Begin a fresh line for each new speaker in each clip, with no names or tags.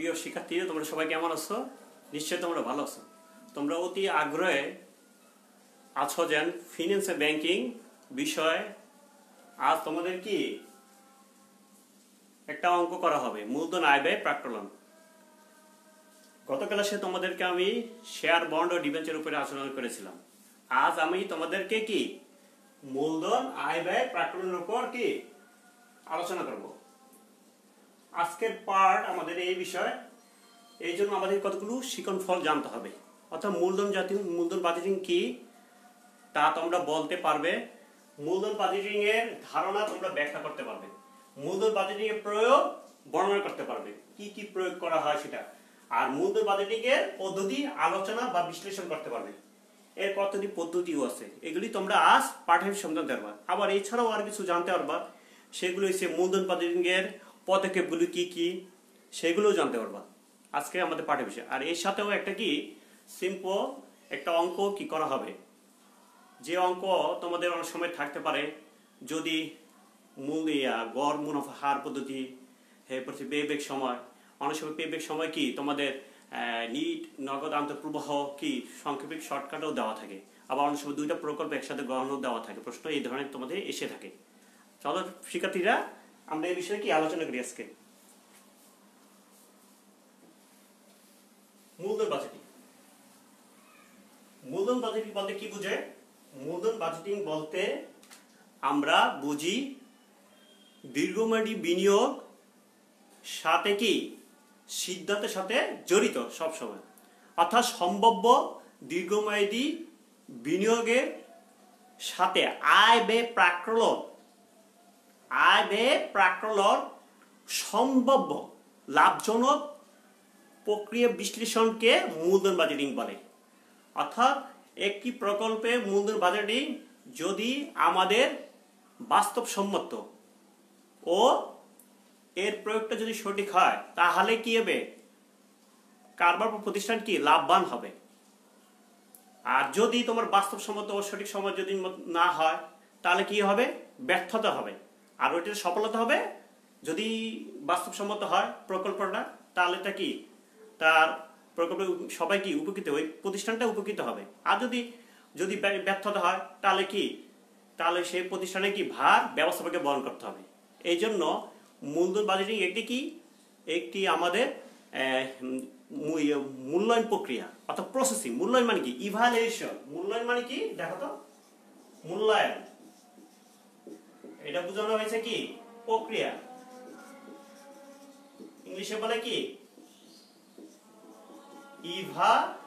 প্রিয় শিক্ষার্থীরা, তোমরা সবাই কেমন আছো? নিশ্চয়ই তোমরা ভালো আছো। তোমরা অতি আগ্রহে আছো যেন ফিন্যান্স ব্যাংকিং বিষয়। আজ তোমাদের কি একটা অঙ্ক করা হবে, মূলধন আয় ব্যয় প্রাক্কলন। গত ক্লাসে তোমাদেরকে আমি শেয়ার বন্ড ও ডিবেঞ্চারের উপরে আলোচনা করেছিলাম। আজ আমি তোমাদেরকে কি মূলধন আয় ব্যয় প্রাক্কলনের উপর কি আলোচনা করব। আজকের পার্ট আমাদের এই বিষয়, এই জন্য আমাদের কতগুলো শিকন ফল জানতে হবে। অর্থাৎ মূলধন বাজেটিং কি তা তোমরা বলতে পারবে, মূলধন বাজেটিং এর ধারণা তোমরা ব্যাখ্যা করতে পারবে, মূলধন বাজেটিং এর প্রয়োগ বর্ণনা করতে পারবে, কি কি প্রয়োগ করা হয় সেটা, আর মূলধন বাজেটিং এর পদ্ধতি আলোচনা বা বিশ্লেষণ করতে পারবে। এর কতটি পদ্ধতিও আছে, এগুলি তোমরা আজ পাঠে জানতে পারবা। আবার এছাড়াও আর কিছু জানতে পারবা, সেগুলো হচ্ছে মূলধন বাজেটিং এর পদক্ষেপগুলি কি কি, সেগুলোও জানতে পারবা আজকে আমাদের পাঠ্য বিষয়। আর এর সাথেও একটা কি সিম্পল একটা অঙ্ক কি করা হবে, যে অঙ্ক তোমাদের অনেক সময় থাকতে পারে, যদি গড় মুনাফা হার পদ্ধতি, পেব্যাক সময়, অনেক সময় পেব্যাক সময় কি তোমাদের নিট নগদ আন্তঃপ্রবাহ কি সংক্ষেপে শর্টকাটও দেওয়া থাকে, আবার অনেক সময় দুইটা প্রকল্প একসাথে গ্রহণও দেওয়া থাকে, প্রশ্ন এই ধরনের তোমাদের এসে থাকে। চলো শিক্ষার্থীরা, আমরা এই বিষয়ে কি আলোচনা করি আজকে। মূলধন বাজেটিং। মূলধন বাজেটিং বলতে কি বুঝে? মূলধন বাজেটিং বলতে আমরা বুঝি দীর্ঘমেয়াদী বিনিয়োগ সাথে কি সিদ্ধান্তের সাথে জড়িত সবসময়, অর্থাৎ সম্ভাব্য দীর্ঘমেয়াদী বিনিয়োগের সাথে আয় ব্যয় প্রাক্কলন সম্ভাব্য লাভজনক প্রক্রিয়া বিশ্লেষণকে মূলধন বাজেটিং বলে। অর্থাৎ একটি প্রকল্পে মূলধন বাজেটিং যদি আমাদের বাস্তবসম্মত ও এর প্রয়োগটা যদি সঠিক হয়, তাহলে কি হবে, কারবার প্রতিষ্ঠান কি লাভবান হবে। আর যদি তোমার বাস্তবসম্মত ও সঠিক সময় যদি না হয়, তাহলে কি হবে, ব্যর্থতা হবে। আর ওইটার সফলতা হবে যদি বাস্তবসম্মত হয় প্রকল্পটা, তাহলে তা কি তার প্রকল্পে সবাই কি উপকৃত, ওই প্রতিষ্ঠানটা উপকৃত হবে। আর যদি ব্যর্থতা হয়, তাহলে কি, তাহলে সেই প্রতিষ্ঠানে কি ভার ব্যবস্থাপককে বহন করতে হবে। এই জন্য মূলধন বাজেটিং একটি আমাদের মূল্যায়ন প্রক্রিয়া, অর্থাৎ প্রসেসিং। মূল্যায়ন মানে কি, ইভালুয়েশন। মূল্যায়ন মানে কি দেখো তো, মূল্যায়ন এটা বোঝানো হয়েছে কি প্রক্রিয়া, ইংলিশে বলে কি ইভালুয়েশন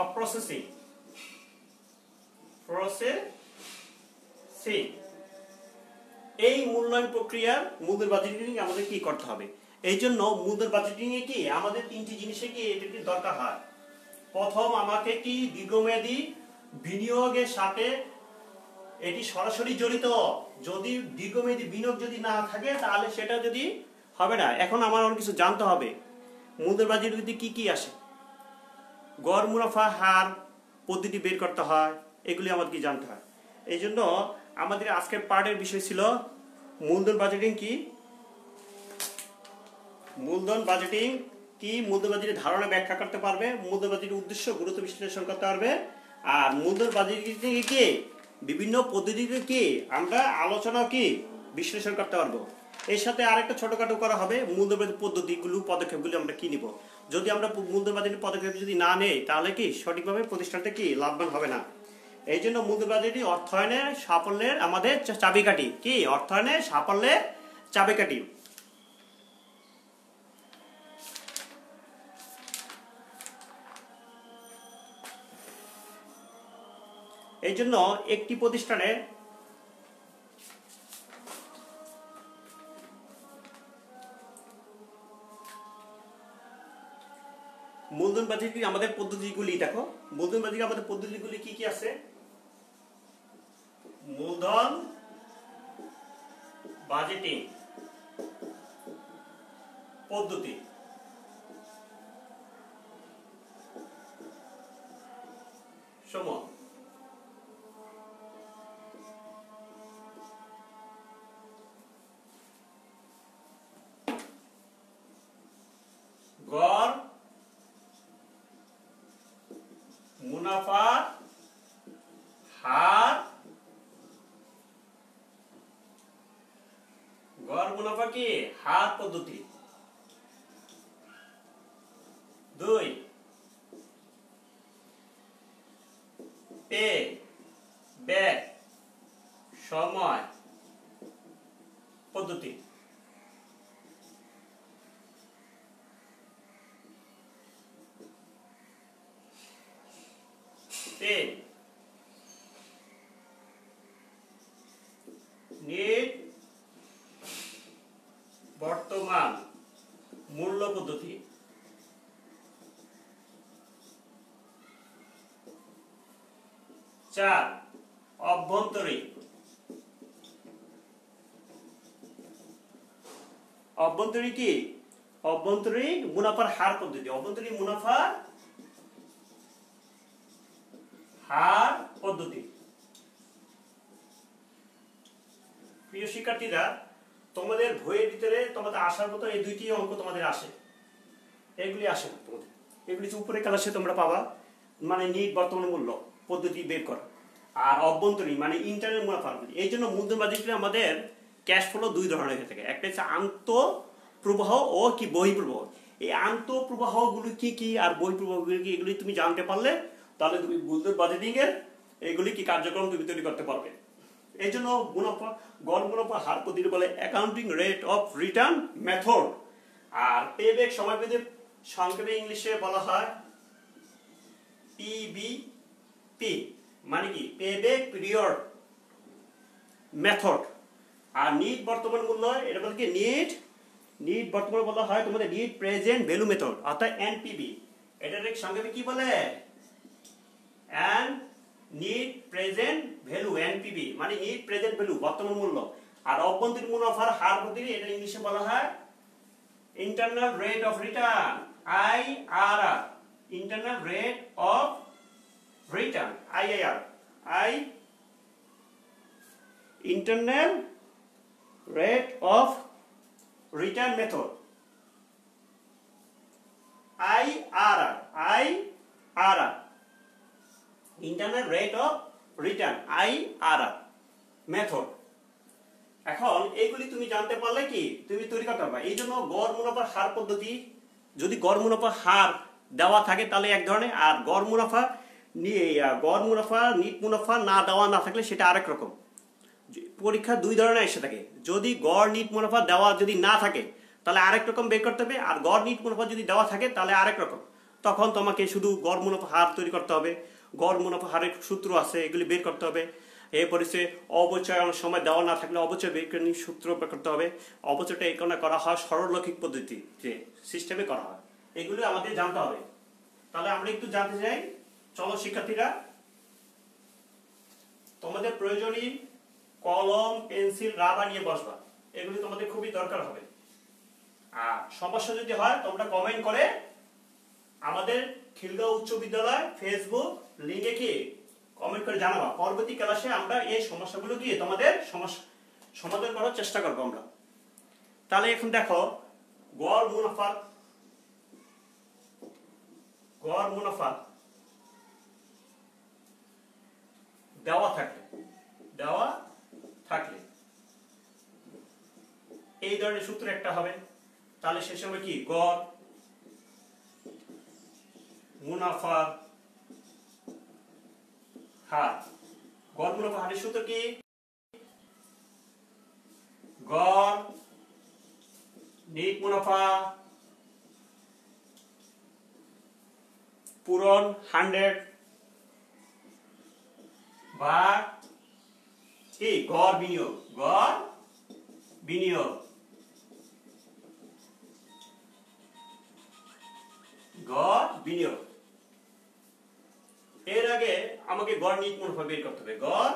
অফ প্রসেসিং। এই মূল্যায়ন প্রক্রিয়ার মূলধন বাজেটিং আমাদের কি করতে হবে। এই জন্য মূলধন বাজেটিং এ কি আমাদের তিনটি জিনিসে কি এটি দরকার হয়। প্রথম, আমাকে কি দীর্ঘমেয়াদী বিনিয়োগের সাথে এটি সরাসরি জড়িত। যদি দীর্ঘমেয়াদী বিনিয়োগ যদি না থাকে, তাহলে সেটা যদি হবে না। এখন আমার অনেক কিছু জানতে হবে, মূলধন বাজেটিং কি কি আসে, গড় মুনাফা হার পদ্ধতি বের করতে হয়, এগুলি আমাদের কি জানতে হয়। এই জন্য আমাদের আজকের পার্টের বিষয় ছিল মূলধন বাজেটিং কি। মূলধন বাজেটিং কি, মূলধন বাজেটের ধারণা ব্যাখ্যা করতে পারবে, মূলধন বাজেটের উদ্দেশ্য গুরুত্ব বিশ্লেষণ করতে পারবে, আর মূলধন বাজেটিং কি বিভিন্ন পদ্ধতিতে কি আমরা আলোচনা কি বিশ্লেষণ করতে পারবো। এর সাথে আরেকটা ছোটখাটো করা হবে, মূলধন বাজেটের পদ্ধতিগুলো পদক্ষেপগুলো আমরা কি নিব। যদি আমরা মূলধন বাজেটের পদক্ষেপ যদি না নেই, তাহলে কি সঠিকভাবে প্রতিষ্ঠানটা কি লাভবান হবে না। এই জন্য মূলধন বাজেটিং অর্থায়নের সাফল্যের আমাদের চাবিকাঠি, কি অর্থায়নের সাফল্যের চাবিকাঠি। এই জন্য একটি প্রতিষ্ঠানের মূলধন বাজেটিং আমাদের পদ্ধতিগুলি দেখো, মূলধন বাজেটিং আমাদের পদ্ধতিগুলি কি কি আছে। মূলধন বাজেটিং পদ্ধতি, সমূহ। মুনাফার হার, গড় মুনাফা কি হার পদ্ধতি। 2 পে ব্যাক সময় পদ্ধতি। 3 নিট বর্তমান মূল্য পদ্ধতি। 4 অভ্যন্তরীণ। অভ্যন্তরীণ কি? অভ্যন্তরীণ মুনাফার হার পদ্ধতি। অভ্যন্তরীণ মুনাফার হার পদ্ধতি। প্রিয় শিক্ষার্থীরা, তোমাদের বইয়ের ভিতরে তোমাদের আসার মতো এই দুইটি অঙ্ক তোমাদের আসে, এগুলি আসে না তোমাদের। এগুলি উপরে ক্লাসে তোমরা পাবা, মানে নিট বর্তমান মূল্য পদ্ধতি বের করা, আর অভ্যন্তরীণ মানে ইন্টারনাল মুনাফা পদ্ধতি। এই জন্য মূলধন বাজেটে আমাদের ক্যাশ ফ্লো দুই ধরনের হয়ে থাকে, একটা হচ্ছে আন্তঃপ্রবাহ ও কি বহিঃপ্রবাহ। এই আন্তঃপ্রবাহগুলো কি কি আর বহিঃপ্রবাহগুলো কি, এগুলি তুমি জানতে পারলে তাহলে তুমি মূলধন বাজেটিং এর এগুলি কি কার্যক্রম তুমি তৈরি করতে পারবে। এই জন্য মুনাফা গড় মুনাফা হার পদ্ধতি বলে accounting rate of return method. আর পেব্যাক সময়বিধি সংক্ষেপে ইংলিশে বলা হয় পিবিপি, মানে কি পেব্যাক পিরিয়ড মেথড। আর নিট বর্তমান মূল্য এটা বলে কি নিট বর্তমান বলা হয় তোমাদের নিট প্রেজেন্ট ভ্যালু মেথড, অর্থাৎ এনপিভি। এটার সংক্ষেপে কি বলে? নিট প্রেজেন্ট ভ্যালু, এনপিভি মানে নিট প্রেজেন্ট ভ্যালু বর্তমান মূল্য। আর অভ্যন্তরীণ মুনাফার হার পদ্ধতি এটা ইংলিশে বলা হয় internal rate of return, IRR. Internal rate of return, IRR. Internal rate of return method, IRR. Internal rate of return, IRR method. এখন এইগুলি তুমি জানতে পারলে কি তুমি তৈরি করতে পারবে। এই জন্য গড় মুনাফার হার পদ্ধতি, যদি গড় মুনাফা হার দেওয়া থাকে তাহলে এক ধরনের, আর গড় মুনাফা নিট মুনাফা না দেওয়া না থাকলে সেটা আরেক রকম। পরীক্ষা দুই ধরনের এসে থাকে, যদি গড় নিট মুনাফা দেওয়া যদি না থাকে তাহলে আরেক রকম বের করতে হবে, আর গড় নিট মুনাফা যদি দেওয়া থাকে তাহলে আরেক রকম। তখন তোমাকে শুধু গড় মুনাফা হার তৈরি করতে হবে, গড় মুনাফা হারের সূত্র আছে এগুলি বের করতে হবে। এরপরে সে অবচয় অনেক সময় দেওয়া না থাকলে অবচয় বের করে সূত্র বের করতে হবে। অবচয়টা এই কারণে করা হয় সরলরৈখিক পদ্ধতি যে সিস্টেমে করা হয়, এগুলো আমাদের জানতে হবে। তাহলে আমরা একটু জানতে চাই, চলো শিক্ষার্থীরা, তোমাদের প্রয়োজনীয় কলম পেন্সিল রাবার নিয়ে বসবা, এগুলি তোমাদের খুবই দরকার হবে। আর সমস্যা যদি হয় তোমরা কমেন্ট করে আমাদের খিলগাঁও উচ্চ বিদ্যালয় ফেসবুক লিংকে কি কমেন্ট করে জানাবা। পরবর্তী ক্লাসে আমরা এই সমস্যাগুলো দিয়ে তোমাদের সমাধান করার চেষ্টা করবো আমরা। তাহলে এখন দেখো গড় মুনাফা দেওয়া থাকলে এই ধরনের সূত্র একটা হবে। তাহলে সে সময় কি গড় মুনাফার হার, গড় মুনাফা হারের সূত্র কি? গড় নিট মুনাফা পূরণ 100 ভাগ কি গড় বিনিয়োগ, গড় বিনিয়োগ। এর আগে আমাকে গড় নিট মুনাফা বের করতে হবে, গড়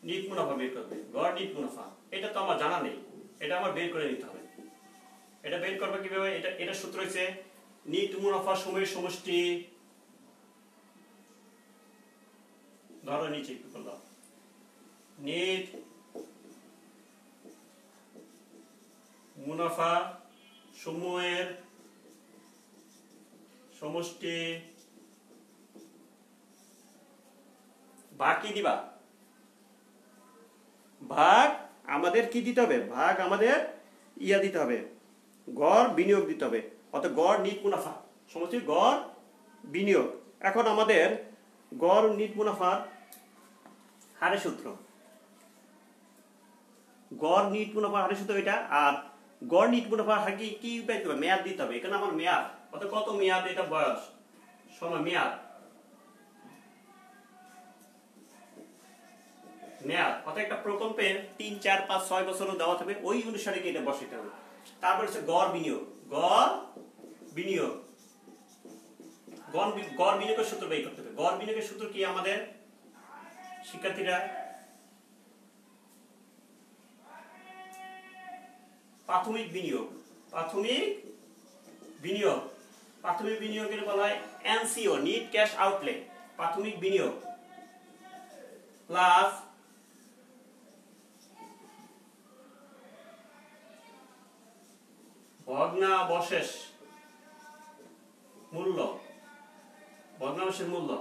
নিট মুনাফা বের করতে হবে। গড় নিট মুনাফা এটা তো আমার জানা নেই, এটা আমার বের করে নিতে হবে। এটা বের করবে কিভাবে? এটা সূত্র হচ্ছে নিট মুনাফা সময়ের সমষ্টি, ধরো নিচে একটু করলাম, নিট মুনাফা সময়ের সমষ্টি ভাগ কি দিবা, ভাগ আমাদের কি দিতে হবে, ভাগ আমাদের ইয়া দিতে হবে, গড় বিনিয়োগ দিতে হবে, অর্থাৎ গড় নিট মুনাফা সমষ্টির গড় বিনিয়োগ। এখন আমাদের গড় নিট মুনাফার হারের সূত্র, গড় নিট মুনাফার হারের সূত্র এটা। আর গড় নিট মুনাফার হার কি উপায় দিতে হবে, মেয়াদ দিতে হবে। এখানে আমার মেয়াদ অর্থাৎ কত মেয়াদ, এটা বয়স সময় মেয়াদ, মেয়াদ অর্থাৎ একটা প্রকল্পের 3, 4, 5, 6 বছরও দেওয়া থাকবে, ওই অনুসারে এটা বসাইতে হবে। তারপর হচ্ছে গড় বিনিয়োগ, গড় বিনিয়োগ, গড় বিনিয়োগের সূত্র বের করতে হবে। গড় বিনিয়োগের সূত্র কি আমাদের শিক্ষার্থীরা, প্রাথমিক বিনিয়োগ, প্রাথমিক বিনিয়োগ, প্রাথমিক বিনিয়োগের বলা হয় এনসিও, নিট ক্যাশ আউটলে, প্রাথমিক বিনিয়োগ প্লাস ভগ্নাবশেষ মূল্য, ভগ্নাবশেষ মূল্য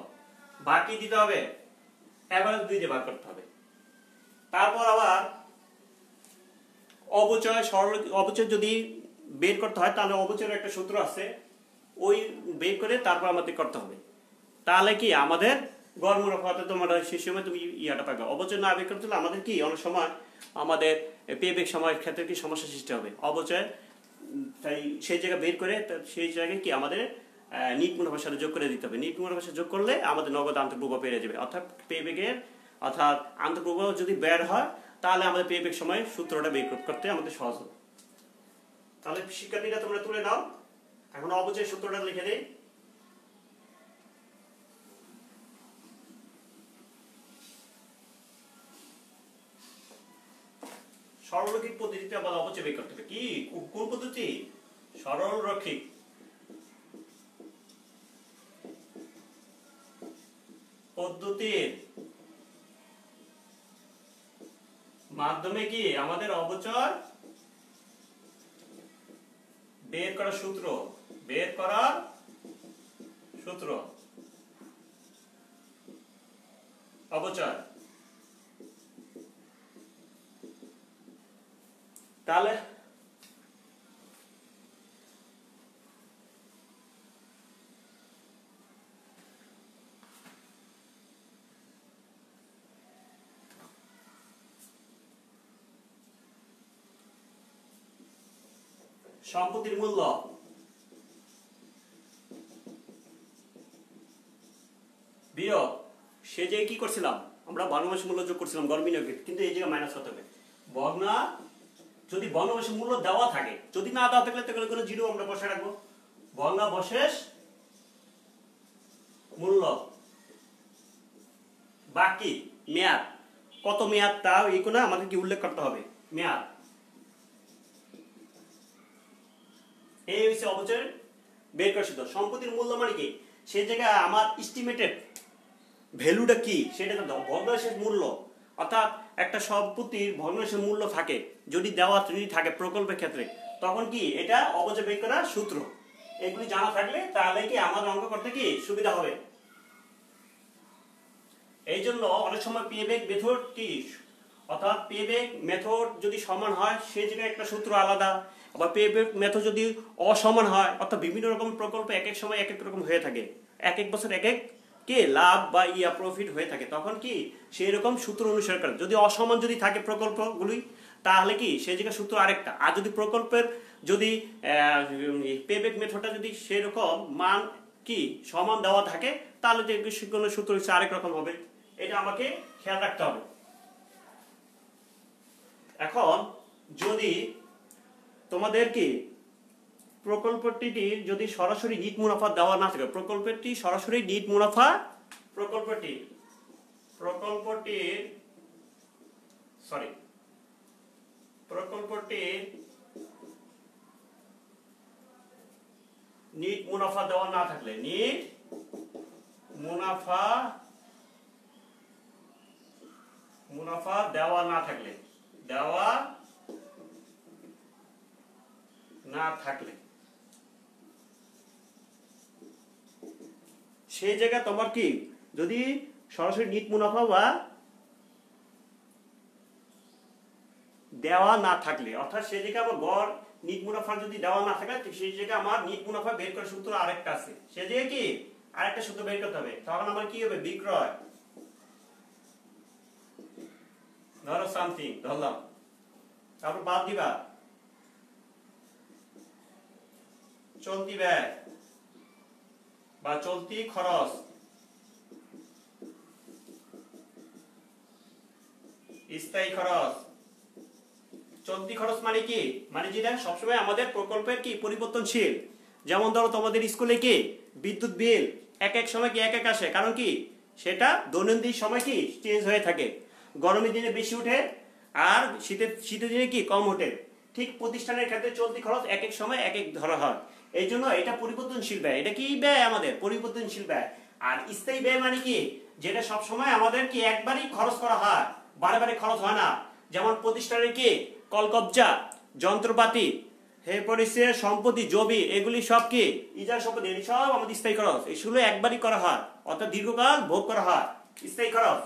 বাকি দিতে হবে, এভারেজ 2 দিয়ে ভাগ করতে হবে। তারপর আবার অবচয়, অবচয় যদি বের করতে হয় তাহলে অবচয়ের একটা সূত্র আছে, ওই বের করে তারপর আমাদের করতে হবে। তাহলে কি আমাদের গড় মুনাফাতে তোমরা সেই সময় তুমি ইয়াটা পাবে। অবচয় না বের করতে হলে আমাদের কি অনেক সময় আমাদের পেব্যাক সময়ের ক্ষেত্রে কি সমস্যা সৃষ্টি হবে। অবচয় তাই সেই জায়গায় বের করে সেই জায়গায় কি আমাদের নিট মুনাফার সাথে যোগ করে দিতে হবে। নিট মুনাফার সাথে যোগ করলে আমাদের নগদ আন্তঃপ্রবাহ বেড়ে যাবে। অর্থাৎ পেব্যাকের অর্থাৎ আন্তঃপ্রবাহ যদি বের হয় তাহলে আমাদের পেব্যাক সময় সূত্রটা বের করতে আমাদের সহজ হবে। তাহলে শিক্ষার্থীরা তোমরা তুলে নাও, এখন অবচয় সূত্রটা লিখে দেই। সরলরৈখিক পদ্ধতিতে আবার অবচয় বের করতে হবে। কি কোন পদ্ধতি? সরলরৈখিক পদ্ধতির মাধ্যমে কি আমাদের অবচয় বের করার সূত্র, বের করার সূত্র অবচয়। তাহলে সম্পত্তির মূল্য বিয়োগ সে যে কি করছিলাম আমরা ভগ্নাংশ মূল্য যোগ করছিলাম গড় বিনিয়োগে, কিন্তু এই জায়গায় মাইনাস হতে হবে। যদি ভগ্নাংশ মূল্য দেওয়া থাকে, যদি না দেওয়া থাকলে তাহলে কোনো জিরো আমরা বসে রাখবো। ভগ্নাবশেষ মূল্য বাকি মেয়াদ, কত মেয়াদ তাও এই কোনা আমাদের কি উল্লেখ করতে হবে, মেয়াদ। এই হচ্ছে অবচয় বের করা সূত্র। সম্পত্তির মূল্য মানে কি, সেই জায়গায় আমার এস্টিমেটেড ভ্যালুটা কি সেটা দাও। ভগ্নাংশের মূল্য অর্থাৎ একটা সম্পত্তির ভগ্নাংশের মূল্য থাকে যদি দেওয়া যদি থাকে প্রকল্পের ক্ষেত্রে, তখন কি এটা অবচয় বের করার সূত্র। এগুলি জানা থাকলে তাহলে কি আমাদের অঙ্ক করতে কি সুবিধা হবে। এই জন্য অনেক সময় পেব্যাক মেথড কি অর্থাৎ পেব্যাক মেথড যদি সমান হয় সেই জায়গায় একটা সূত্র আলাদা, আবার পেব্যাক মেথড যদি অসমান হয় অর্থাৎ বিভিন্ন রকম প্রকল্প এক এক সময় এক এক রকম হয়ে থাকে, এক এক বছর এক এক কে লাভ বা প্রফিট হয়ে থাকে, তখন কি সেই রকম সূত্র অনুসরণ করে। যদি অসমান যদি থাকে প্রকল্পগুলি তাহলে কি সেই জায়গায় সূত্র আরেকটা। আর যদি প্রকল্পের যদি পেব্যাক মেথডটা যদি সেরকম মান কি সমান দেওয়া থাকে তাহলে যে কোনো সূত্র হচ্ছে আরেক রকম হবে। এটা আমাকে খেয়াল রাখতে হবে। এখন যদি তোমাদের কি প্রকল্পটি যদি সরাসরি নিট মুনাফা দেওয়া না থাকে, প্রকল্পটি সরাসরি নিট মুনাফা প্রকল্পটির নিট মুনাফা দেওয়া না থাকলে, নিট মুনাফা দেওয়া না থাকলে সেই জায়গায় তোমার কি যদি সরাসরি নিট মুনাফা বা দেওয়া না থাকলে, অর্থাৎ সেই জায়গায় আমার গড় নিট মুনাফা যদি দেওয়া না থাকে, সেই জায়গায় আমার নিট মুনাফা বের করার সূত্র আরেকটা আছে। সেই জায়গায় কি আরেকটা সূত্র বের করতে হবে। তখন আমার কি হবে, বিক্রয়, ধরো সামথিং ধরলাম, তারপর বাদ দিবা চলতি ব্যয় বা চলতি খরচ, স্থায়ী খরচ। চলতি খরচ মানে কি, মানে যেটা সবসময় আমাদের প্রকল্পের কি পরিবর্তনশীল। যেমন ধরো তোমাদের স্কুলে কি বিদ্যুৎ বিল এক এক সময় কি এক এক আসে, কারণ কি সেটা দৈনন্দিন সময় কি চেঞ্জ হয়ে থাকে। গরমের দিনে বেশি উঠে আর শীতের দিনে কি কম ওঠে। ঠিক প্রতিষ্ঠানের ক্ষেত্রে চলতি খরচ এক এক সময় এক এক ধরা হয়। এই জন্য এটা পরিবর্তনশীল ব্যয়। এটা কি ব্যয়, আমাদের পরিবর্তনশীল ব্যয়। আর স্থায়ী ব্যয় মানে কি, যেটা সব সময় আমাদের কি একবারই খরচ করা হয়, বারে বারে খরচ হয় না। যেমন প্রতিষ্ঠানের কি কলকবজা, যন্ত্রপাতি, এরপরে সম্পত্তি, জমি, এগুলি সব কি ইজারা সম্পত্তি, এগুলি সব আমাদের স্থায়ী খরচ। এগুলো একবারই করা হয়, অর্থাৎ দীর্ঘকাল ভোগ করা হয়, স্থায়ী খরচ।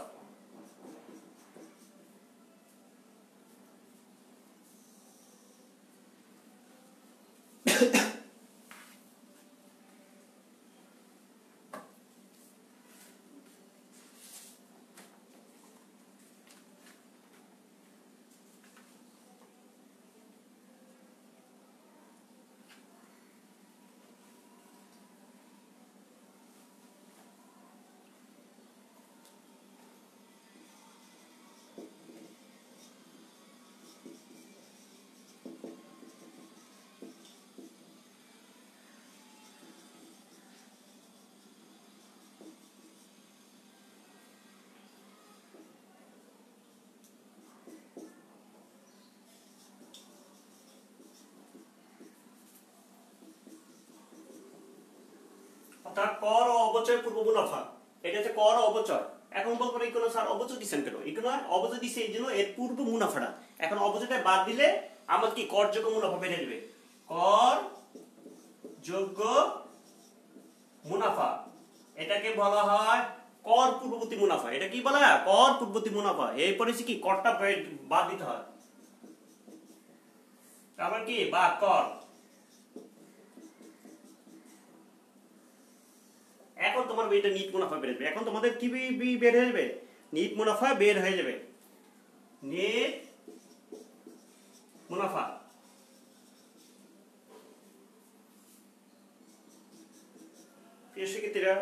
অর্থাৎ কর ও অবচয় পূর্ব মুনাফা, এটা হচ্ছে কর ও অবচয়। এখন বলবো ইকোনো স্যার অবচয় দিচ্ছেন কেন, ইকোনো অবচয় দিচ্ছে এই জন্য এর পূর্ব মুনাফাটা। এখন অবচয়টা বাদ দিলে আমার কি করযোগ্য মুনাফা বেড়ে যাবে। কর যোগ্য মুনাফা, এটাকে বলা হয় কর পূর্ববর্তী মুনাফা। এটা কি বলা হয়, কর পূর্ববর্তী মুনাফা। এরপরে কি করটা বাদ দিতে হয়, তারপর কি বাদ কর। এখন তোমার এটা নিট মুনাফা বের হবে। এখন তোমাদের কি বের হয়ে যাবে, নিট মুনাফা বের হয়ে যাবে। নিট মুনাফা শিক্ষার্থীরা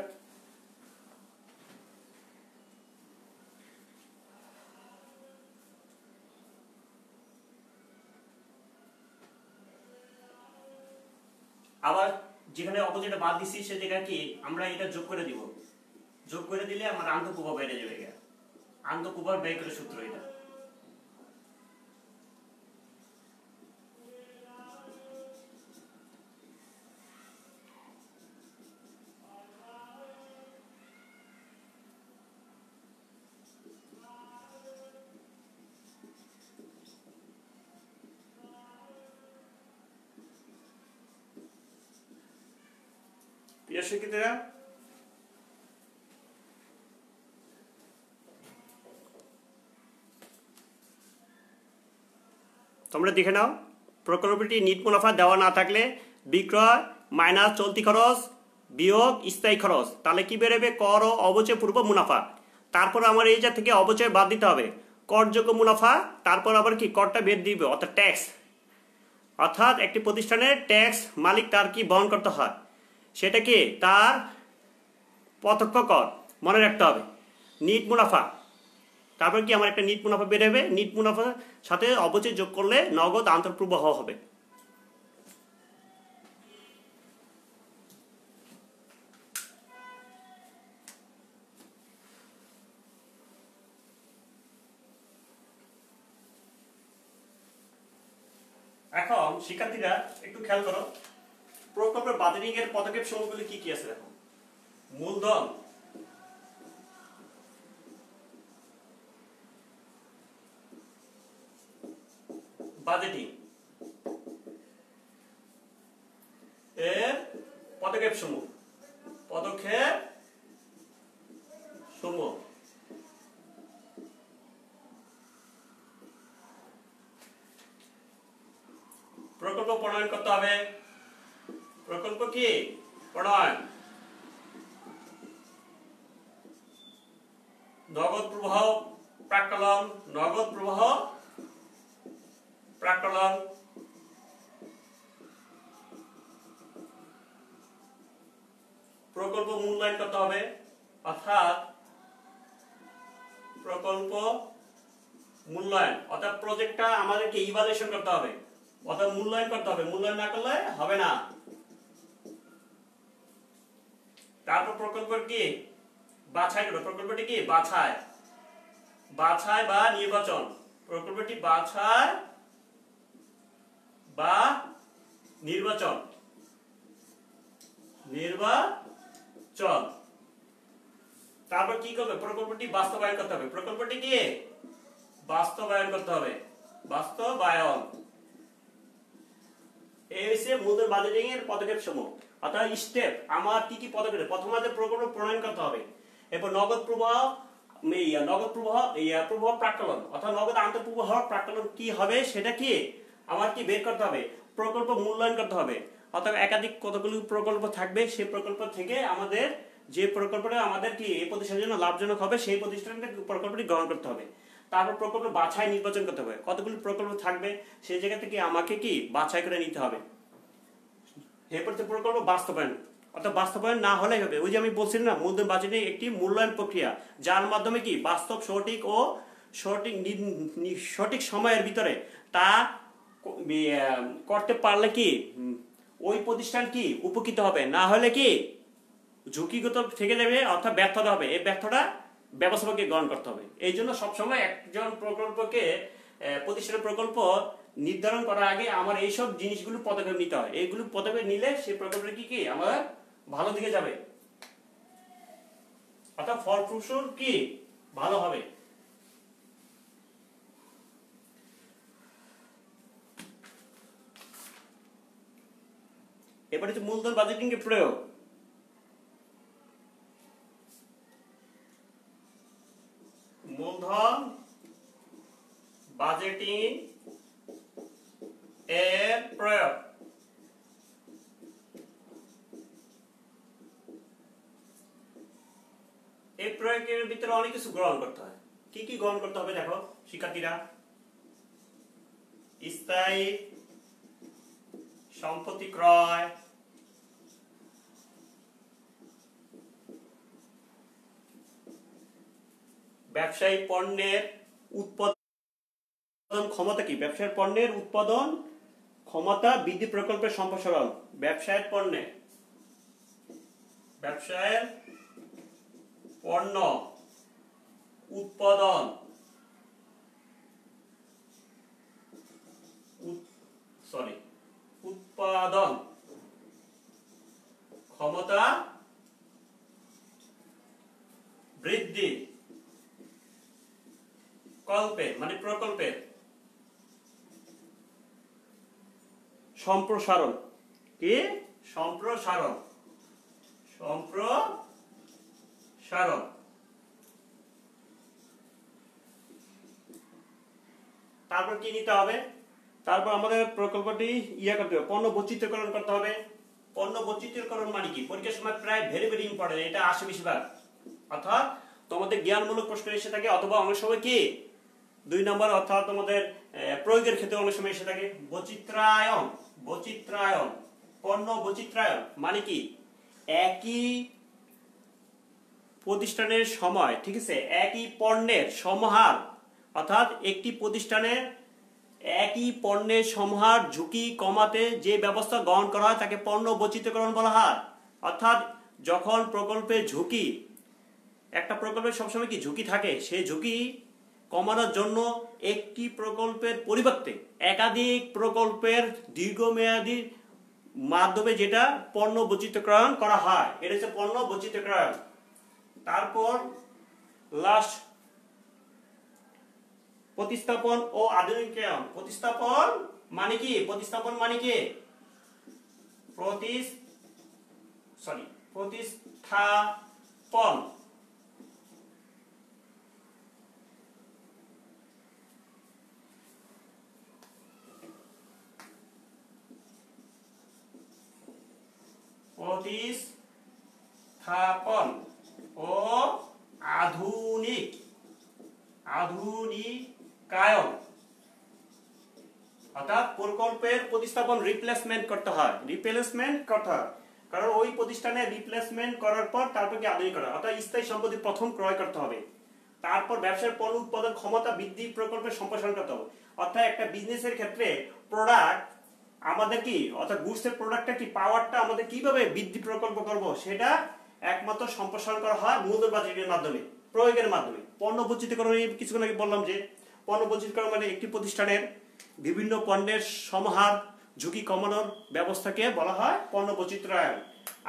আবার যেখানে অপোজিটটা বাদ দিচ্ছি সে জায়গায় কি আমরা এটা যোগ করে দিব। যোগ করে দিলে আমার আন্তঃপ্রভাব বেড়ে যাবে। আন্তঃপ্রভাব ব্যয় করে সূত্র এটা। প্রিয় শিক্ষার্থীরা তোমরা দেখে নাও, প্রকল্পটি নিট মুনাফা দেওয়া না থাকলে বিক্রয় মাইনাস চলতি খরচ বিয়োগ স্থায়ী খরচ, তাহলে কি বেরোবে, কর ও অবচয় পূর্ব মুনাফা। তারপর আমার এই যা থেকে অবচয় বাদ দিতে হবে, করযোগ্য মুনাফা। তারপর আবার কি করটা বের দিবে, অর্থাৎ ট্যাক্স। অর্থাৎ একটি প্রতিষ্ঠানের ট্যাক্স মালিক তার কি বহন করতে হয়, সেটা কি তার প্রত্যক্ষ কর। মনে রাখতে হবে নিট মুনাফা। তারপর কি আমার একটা নিট মুনাফা বের হবে, নিট মুনাফার সাথে অবচয় যোগ করলে নগদ আন্তঃপ্রবাহ হবে। এখন শিক্ষার্থীরা একটু খেয়াল করো, প্রকল্পের বাজেটিং এর পদক্ষেপ সমূহগুলি কি কি আছে দেখো। মূলধন, বাজেটিং এর পদক্ষেপ সমূহ। পদক্ষেপ প্রণয়ন, নগদ প্রবাহ প্রাক্কলন, নগদ প্রবাহ প্রাক্কলন, প্রকল্প মূল্যায়ন করতে হবে, অর্থাৎ প্রকল্প মূল্যায়ন অর্থাৎ প্রজেক্টটা আমাদেরকে ইভালুয়েশন করতে হবে, অর্থাৎ মূল্যায়ন করতে হবে, মূল্যায়ন না করলে হবে না। তারপর প্রকল্প কি বাছাই করো, প্রকল্পটি কি বাছাই, বাছাই বা নির্বাচন, প্রকল্পটি বাছাই বা নির্বাচন, নির্বাচন। তারপর কি করবে, প্রকল্পটি বাস্তবায়ন করতে হবে, প্রকল্পটি কি বাস্তবায়ন করতে হবে, বাস্তবায়ন। এই হচ্ছে মূলধন বাজেটিং এর পদক্ষেপ সমূহ, অর্থাৎ স্টেপ। আমার কি কি পদক্ষেপ, প্রথমে প্রকল্প প্রণয়ন করতে হবে, এরপর নগদ প্রবাহ, প্রবাহ প্রাক্কলন, অর্থাৎ নগদ আন্তঃপ্রবাহ প্রাক্কলন কি হবে সেটা কি আমার কি বের করতে হবে, প্রকল্প মূল্যায়ন করতে হবে, অর্থাৎ একাধিক কতগুলো প্রকল্প থাকবে, সেই প্রকল্প থেকে আমাদের যে প্রকল্পটা আমাদের কি এই প্রতিষ্ঠানের জন্য লাভজনক হবে সেই প্রতিষ্ঠানটা প্রকল্পটি গ্রহণ করতে হবে। তারপর প্রকল্প বাছাই নির্বাচন করতে হবে, কতগুলো প্রকল্প থাকবে সেই জায়গা থেকে আমাকে কি বাছাই করে নিতে হবে। এরপর প্রকল্প বাস্তবায়ন, অর্থাৎ বাস্তবায়ন না হলে হবে, ওই যে আমি বলছিলাম না মূলধন বাজেটিং একটি মূল্যায়ন প্রক্রিয়া, যার মাধ্যমে কি বাস্তব সঠিক ও সঠিক সময়ের ভিতরে তা করতে পারলে কি ওই প্রতিষ্ঠান কি উপকৃত হবে, না হলে কি ঝুঁকিগত থেকে যাবে, অর্থাৎ ব্যর্থতা হবে। এই ব্যর্থতা ব্যবস্থাপককে গ্রহণ করতে হবে। এই জন্য সবসময় একজন প্রকল্পকে প্রতিষ্ঠানের প্রকল্প নির্ধারণ করার আগে আমার এইসব জিনিসগুলো পদক্ষেপ নিতে হয়, এইগুলো পদক্ষেপ নিলে সেই প্রকল্পটা কি আমার ভালো দিকে যাবে, অর্থাৎ ফলপ্রসূ কি ভালো হবে। এবারে হচ্ছে মূলধন বাজেটিং এর প্রয়োগ। মূলধন বাজেটিং এর প্রয়োগ, এই প্রয়োগের ভিতরে অনেক কিছু গ্রহণ করতে হয়। কি কি গ্রহণ করতে হবে দেখো শিক্ষার্থীরা, স্থায়ী সম্পত্তি ক্রয়, ব্যবসায়ী পণ্যের উৎপাদন ক্ষমতা কি, ব্যবসায়ী পণ্যের উৎপাদন ক্ষমতা বৃদ্ধি প্রকল্পের সম্প্রসারণ, ব্যবসায়ের পণ্য উৎপাদন উৎপাদন ক্ষমতা বৃদ্ধি মানে প্রকল্পের সম্প্রসারণ, কি সম্প্রসারণ। তারপর কি নিতে হবে, তারপর আমাদের প্রকল্পটি করতে হবে, পণ্য বৈচিত্র্যকরণ করতে হবে। পণ্য বৈচিত্র্যকরণ মানে কি, পরীক্ষার সময় প্রায় ভেরি ভেরি ইম্পর্টেন্ট, এটা আসে বেশিরভাগ, অর্থাৎ তোমাদের জ্ঞানমূলক প্রশ্ন এসে থাকে, অথবা অনেক সময় কি 2 নম্বর অর্থাৎ তোমাদের প্রয়োগের ক্ষেত্রে অনেক সময় এসে থাকে। বৈচিত্র্যায়ন, পণ্য বৈচিত্র্যায়ন মানে কি, একই প্রতিষ্ঠানের সময়, ঠিক আছে, একই পণ্যের সমাহার, অর্থাৎ একটি প্রতিষ্ঠানের একই পণ্যের সমাহার ঝুঁকি কমাতে যে ব্যবস্থা গ্রহণ করা হয় তাকে পণ্য বৈচিত্র্যকরণ বলা হয়। অর্থাৎ যখন প্রকল্পের ঝুঁকি, একটা প্রকল্পের সবসময় কি ঝুঁকি থাকে, সেই ঝুঁকি কমানোর জন্য একটি প্রকল্পের পরিবর্তে একাধিক প্রকল্পের দীর্ঘমেয়াদী মাধ্যমে যেটা পণ্য বৈচিত্র্যকরণ করা হয়, এটা হচ্ছে পণ্য বৈচিত্র্যকরণ। তারপর লাস্ট প্রতিস্থাপন ও আধুনিকায়ন। প্রতিস্থাপন মানে কি, প্রতিস্থাপন প্রতিস্থাপন প্রতিস্থাপন ও আধুনিকায়ন, অর্থাৎ প্রকল্পের প্রতিস্থাপন রিপ্লেসমেন্ট করতে হয়, কারণ ওই প্রতিষ্ঠানে রিপ্লেসমেন্ট করার পর তারপর কি আধুনিকরণ, অর্থাৎ স্থায়ী সম্পত্তি প্রথম ক্রয় করতে হবে, তারপর ব্যবসার পণ্য উৎপাদন ক্ষমতা বৃদ্ধি প্রকল্পের সম্প্রসারণ করতে হবে। অর্থাৎ একটা বিজনেসের ক্ষেত্রে প্রোডাক্ট আমাদের কি, অর্থাৎ গুডসের প্রোডাক্টটা কি পাওয়ারটা আমাদের কিভাবে বৃদ্ধি প্রকল্প করব, সেটা একমাত্র সম্প্রসারণ করা হয় মূলধন বাজেটের মাধ্যমে, প্রয়োগের মাধ্যমে। পণ্য বৈচিত্র্যকরণ কিছুক্ষণ আগে বললাম যে পণ্য বৈচিত্র্যকরণ মানে একটি প্রতিষ্ঠানের বিভিন্ন পণ্যের সমাহার ঝুঁকি কমানোর ব্যবস্থাকে বলা হয় পণ্য বৈচিত্র্যায়ন।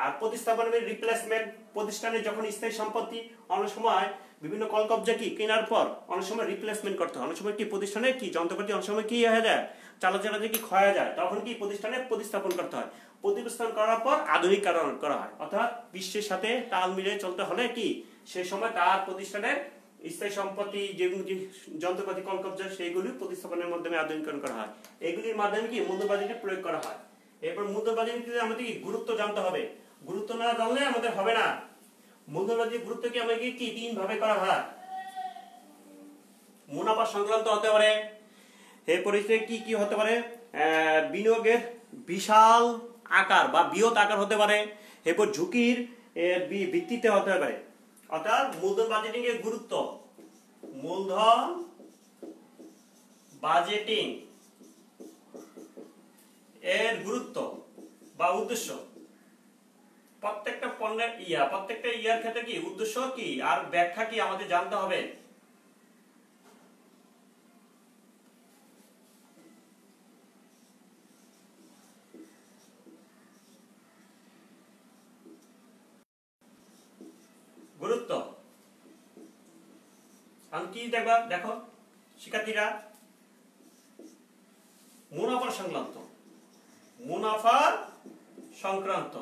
আর প্রতিস্থাপন মানে রিপ্লেসমেন্ট, প্রতিষ্ঠানের যখন স্থায়ী সম্পত্তি অনেক সময় বিভিন্ন কলকবজা কি কেনার পর অনেক সময় রিপ্লেসমেন্ট করতে হয়, অনেক সময় কি প্রতিষ্ঠানের কি যন্ত্রপাতি অনেক সময় কি হয়ে যায়, চালাতে কি ক্ষয় যায়, তখন কি প্রতিষ্ঠানের প্রতিস্থাপন করতে হয়। প্রতিস্থাপন করার পর আধুনিকরণ করা হয়, অর্থাৎ বিশ্বের সাথে তাল মিলিয়ে চলতে হলে কি সেই সময় তার প্রতিষ্ঠানের স্থায়ী সম্পত্তি যেগুলো যন্ত্রপাতি কলকবজা সেইগুলি প্রতিস্থাপনের মাধ্যমে আধুনিকরণ করা হয়। এগুলির মাধ্যমে কি মূলধন বাজেটে প্রয়োগ করা হয়। এরপর মূলধন বাজেটে আমাদের কি গুরুত্ব জানতে হবে, গুরুত্ব না জানলে আমাদের হবে না। মূলধন বাজেটের গুরুত্ব কি আমাদের কি তিন ভাবে করা হয়। মুনাফা সংক্রান্ত হতে পারে, এরপরে কি কি হতে পারে, বিনিয়োগের বিশাল আকার বা বৃহৎ আকার হতে পারে, এরপর ঝুঁকির ভিত্তিতে হতে পারে। অর্থাৎ মূলধন বাজেটিং এর গুরুত্ব, মূলধন বাজেটিং এর গুরুত্ব বা উদ্দেশ্য, প্রত্যেকটা পণ্যের প্রত্যেকটা ইয়ার ক্ষেত্রে কি উদ্দেশ্য কি আর ব্যাখ্যা কি আমাদের জানতে হবে। গুরুত্ব আমি কি দেখবা, দেখো শিক্ষার্থীরা, মুনাফা সংক্রান্ত,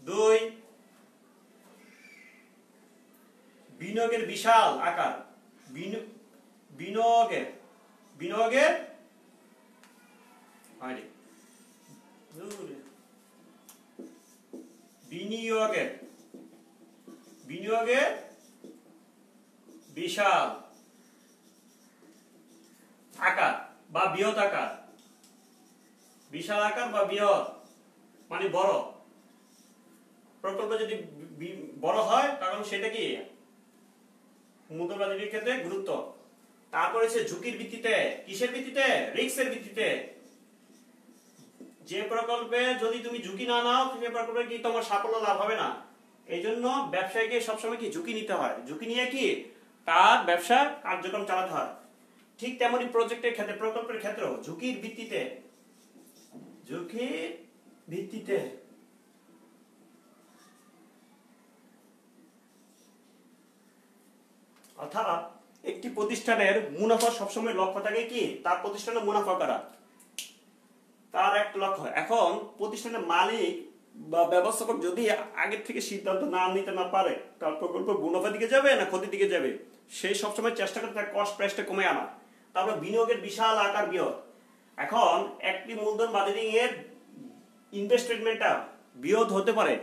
দুই বিনিয়োগের বিশাল আকার, বিনিয়োগের বিশাল আকার বা বৃহৎ আকার, বিশাল আকার বা বৃহৎ মানে বড় প্রকল্প যদি বড় হয় তখন সেটা কি মূলধন বাজেটের ক্ষেত্রে গুরুত্ব। তারপরে সে ঝুঁকির ভিত্তিতে, কিসের ভিত্তিতে, রিস্কের ভিত্তিতে। যে প্রকল্পে যদি তুমি ঝুঁকি না নাও সে প্রকল্পে কি তোমার সাফল্য লাভ হবে না। এই জন্য ব্যবসায়ীকে সবসময় কি ঝুঁকি নিতে হয়, ঝুঁকি নিয়ে কি তার ব্যবসা কার্যক্রম চালাতে হয়। ঠিক তেমনি প্রজেক্টের ক্ষেত্রে, প্রকল্পের ক্ষেত্রেও ঝুঁকির ভিত্তিতে অর্থাৎ একটি প্রতিষ্ঠানের মুনাফা সবসময় লক্ষ্য থাকে কি তার প্রতিষ্ঠানের মুনাফা করা, তার এক লক্ষ্য। এখন প্রতিষ্ঠানের মালিক বা ব্যবস্থাপক যদি আগের থেকে সিদ্ধান্ত না নিতে না পারে তার প্রকল্প মুনাফার দিকে যাবে না ক্ষতির দিকে যাবে, সেই সবসময় চেষ্টা করে তার কস্ট প্রাইসটা কমে আনা। তারপর বিনিয়োগের বিশাল আকার বৃহৎ। এখন একটি মূলধন বাজেটিং এর ইনভেস্টমেন্টটা বৃহৎ হতে পারে,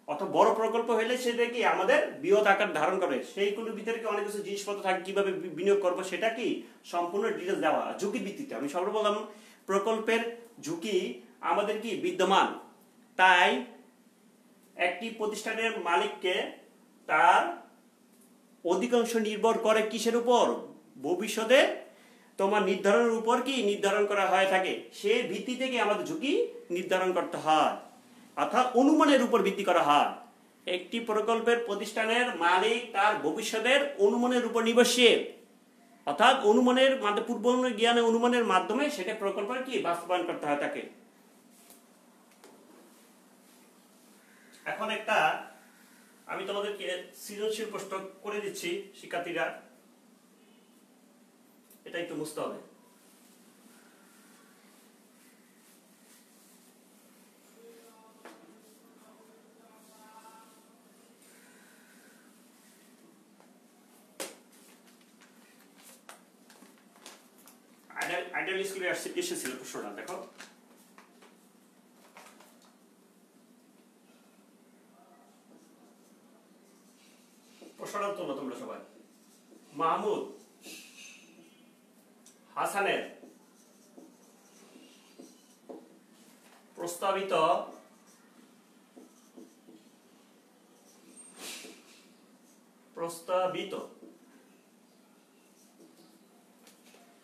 অর্থাৎ বড় প্রকল্প হলে সেটা কি আমাদের বৃহৎ আকার ধারণ করে, সেইগুলোর ভিতরে কি অনেক কিছু জিনিসপত্র থাকে, কিভাবে বিনিয়োগ করবো সেটা কি সম্পূর্ণ ডিটেলস দেওয়া ঝুঁকির ভিত্তিতে। আমি সর্ব বললাম প্রকল্পের ঝুঁকি আমাদের কি বিদ্যমান, তাই একটি প্রতিষ্ঠানের মালিককে তার অধিকাংশ নির্ভর করে কিসের উপর, ভবিষ্যতে তোমার নির্ধারণের উপর কি নির্ধারণ করা হয়ে থাকে, সেই ভিত্তি থেকে আমাদের ঝুঁকি নির্ধারণ করতে হয়, অর্থাৎ অনুমানের উপর ভিত্তি করা হয়। একটি প্রকল্পের প্রতিষ্ঠানের মালিক তার ভবিষ্যতের অনুমানের উপর নির্ভরশীল, অর্থাৎ অনুমানের মাধ্যমে পূর্ব জ্ঞানের অনুমানের মাধ্যমে সেটা প্রকল্পের কি বাস্তবায়ন করতে হয় তাকে। এখন একটা আমি তোমাদেরকে সৃজনশীল প্রশ্ন করে দিচ্ছি শিক্ষার্থীরা, এটা একটু বুঝতে হবে। মডেল স্কুলে এসেছিল প্রশ্নটা দেখো। প্রশ্নটা তোলো তোমরা সবাই। মাহমুদ হাসানের প্রস্তাবিত প্রস্তাবিত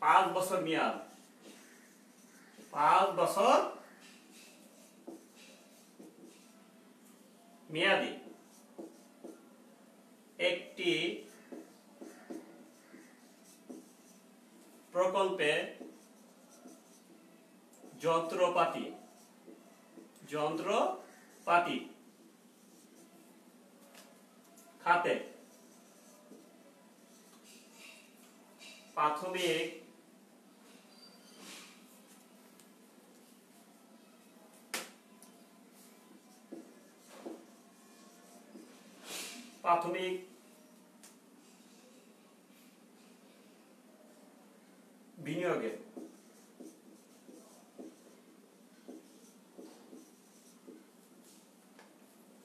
5 বছর মেয়াদ, 5 বছর মেয়াদি একটি প্রকল্পে যন্ত্রপাতি খাতে প্রাথমিক বিনিয়োগে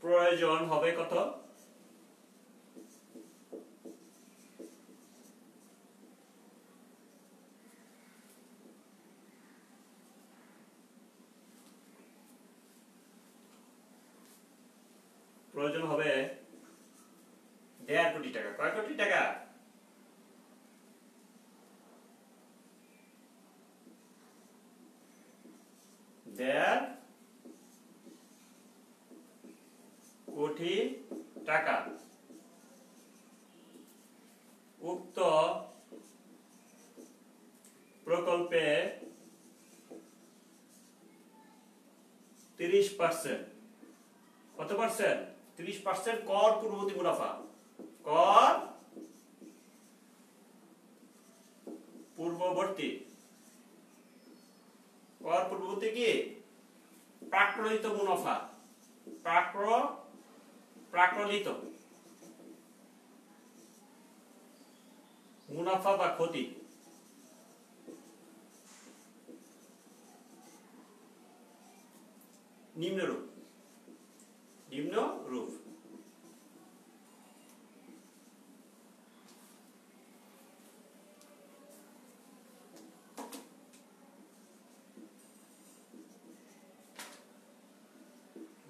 প্রয়োজন হবে কত? প্রয়োজন হবে 1.5 কোটি টাকা। কয় কোটি টাকা? 1.5 কোটি টাকা। উক্ত প্রকল্পে 30%, কত পার্সেন্ট? 30% কর পূর্ববর্তী মুনাফা, কর পূর্ববর্তী কি প্রাক্কলিত মুনাফা, প্রাক্কলিত মুনাফা বা ক্ষতি। নিম্নরূপ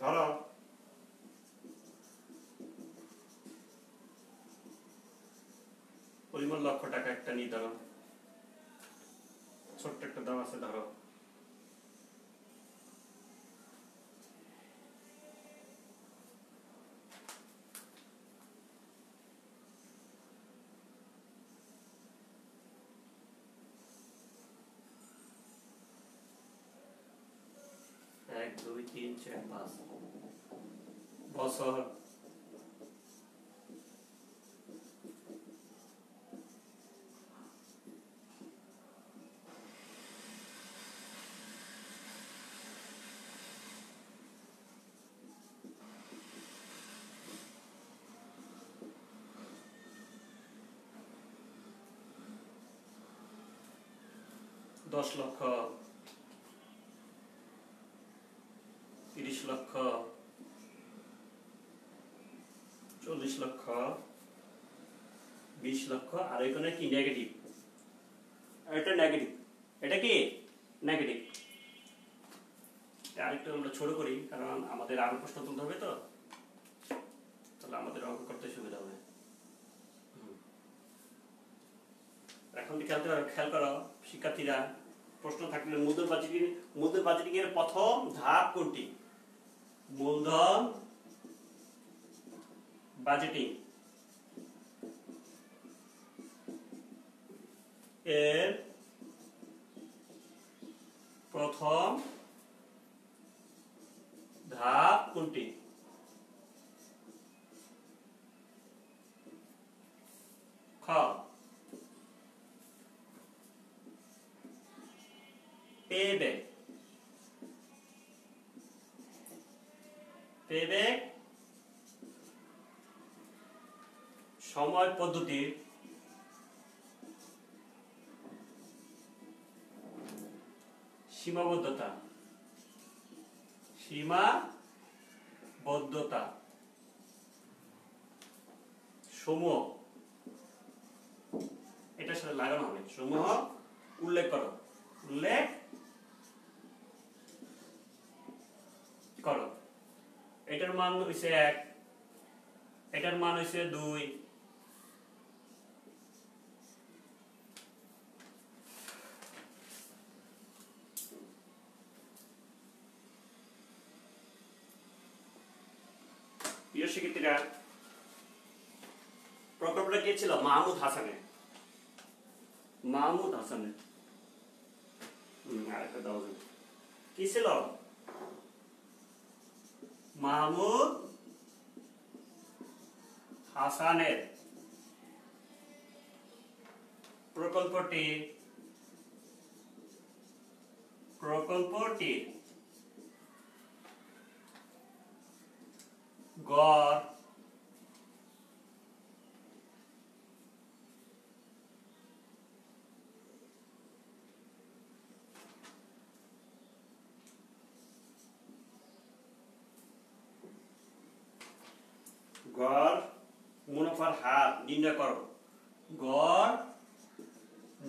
ধরো পরিমাণ লক্ষ টাকা একটা নির্ধারণ, ছোট্ট একটা দাম আছে ধরো। এক, দুই, তিন, চার, 5 বছর দশ লক্ষ, 30 লক্ষ, 40 লক্ষ, 20 লক্ষ। আর এখানে কি নেগেটিভ, এটা নেগেটিভ, এটা কি নেগেটিভ। আরেকটু আমরা ছোট করি কারণ আমাদের আরো প্রশ্ন তুলতে হবে, তো তাহলে আমাদের অঙ্ক করতে সুবিধা হবে। এখন খেয়াল করো শিক্ষার্থীরা, প্রশ্ন থাকলে মূলধন বাজেটিং এর প্রথম ধাপ কোনটি? মূলধন বাজেটিং এর প্রথম ধাপ কোনটি? খ পেব্যাক, সময় পদ্ধতির সীমাবদ্ধতা, সীমাবদ্ধতা সমূহ, এটার সাথে লাগানো হবে, সমূহ উল্লেখ করো, উল্লেখ করো। এটার মান হইছে 1, এটার মান হইছে 2, প্রিয় শিক্ষার্থীরা, প্রকল্পটা কে ছিল? মাহমুদ হাসানের। মাহমুদ হাসানের আরেকটা দাও, কি ছিল? মাহমুদ হাসানের প্রকল্পটি গড় মুনাফার হার নির্ণয় করো। গড়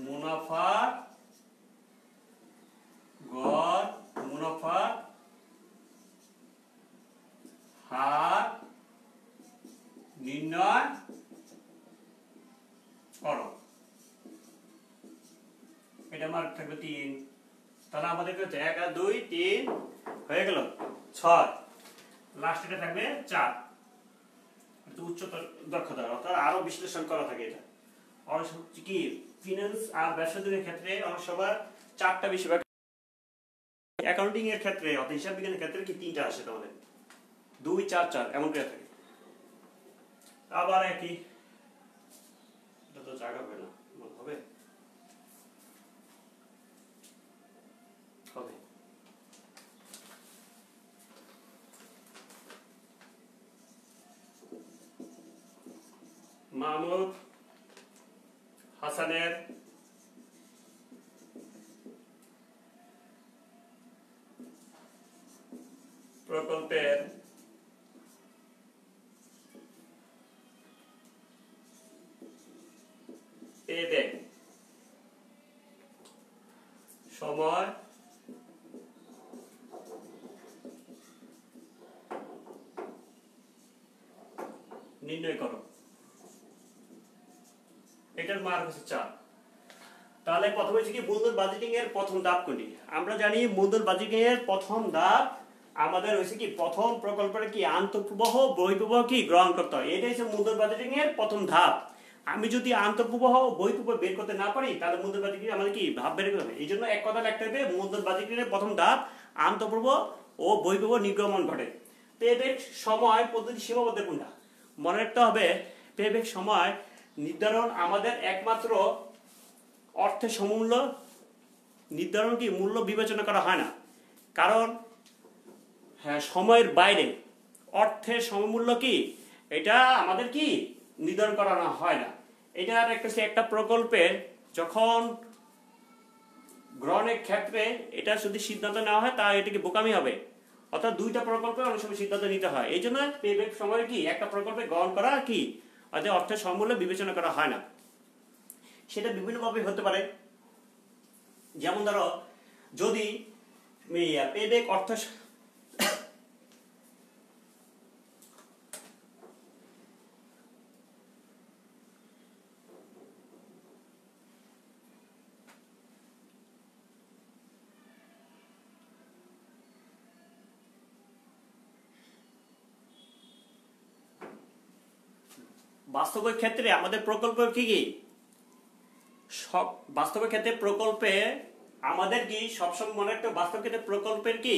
মুনাফার হার নির্ণয় করো। এটা মার্ক থাকবে 3, তাহলে আমাদের কি হচ্ছে 1 আর 2 3 হয়ে গেল 6, লাস্ট এটা থাকবে 4। উচ্চতর দক্ষতা, অর্থাৎ আরো বিশ্লেষণ করা থাকে। এটা অনেক কি ফিনান্স আর ব্যবসায়ীদের ক্ষেত্রে অনেক সময় 4টা বিষয়, অ্যাকাউন্টিং এর ক্ষেত্রে অর্থাৎ হিসাব বিজ্ঞানের ক্ষেত্রে কি 3টা আসে, তোমাদের 2 4 4 এমন করে থাকে। আবার একই, এটা তো জায়গা হবে না, হবে হবে মাহমুদ হাসানের প্রকল্পের পেব্যাক সময় নির্ণয় করো। এটার মার্ক হচ্ছে 4। তাহলে প্রথমে হচ্ছে কি মূলধন বাজেটিং এর প্রথম ধাপ কোনটি? আমরা জানি মূলধন বাজেটিং এর প্রথম ধাপ আমাদের হচ্ছে কি প্রথম প্রকল্পের কি আন্তঃপ্রবাহ বহিঃপ্রবাহ কি গ্রহণ করতে হয়। এটাই হচ্ছে মূলধন বাজেটিং এর প্রথম ধাপ। আমি যদি আন্তঃপ্রবাহ বহিঃপ্রবাহ বের করতে না পারি তাহলে মূলধন বাজেটিং আমাদের কি ভাব বের করতে হবে। এই জন্য এক কথা লিখতে হবে মূলধন বাজেটিং এর প্রথম ধাপ আন্তঃপ্রবাহ ও বহিঃপ্রবাহ নির্গমন ঘটে। পেব্যাক সময় পদ্ধতি সীমাবদ্ধ কোনটা? মনে রাখতে হবে পেব্যাক সময় নির্ধারণ আমাদের একমাত্র অর্থের সমূল্য নির্ধারণ কি মূল্য বিবেচনা করা হয় না, কারণ হ্যাঁ সময়ের বাইরে অর্থের সমমূল্য কি এটা আমাদের কি নির্ধারণ করা হয় না। এটার একটা প্রকল্পের যখন গ্রহণের ক্ষেত্রে এটা যদি সিদ্ধান্ত নেওয়া হয় তা এটাকে বোকামি হবে, অর্থাৎ 2টা প্রকল্পে অনেক সময় সিদ্ধান্ত নিতে হয়। এই জন্য পেব্যাক সময় কি একটা প্রকল্পে গ্রহণ করা কি অর্থের সমূল্য বিবেচনা করা হয় না। সেটা বিভিন্নভাবে হতে পারে, যেমন ধরো যদি পেব্যাক অর্থ বাস্তবের ক্ষেত্রে আমাদের প্রকল্পের কি সব বাস্তবের ক্ষেত্রে প্রকল্পে আমাদের কি সবসময় মনে রাখতে বাস্তব ক্ষেত্রে প্রকল্পের কি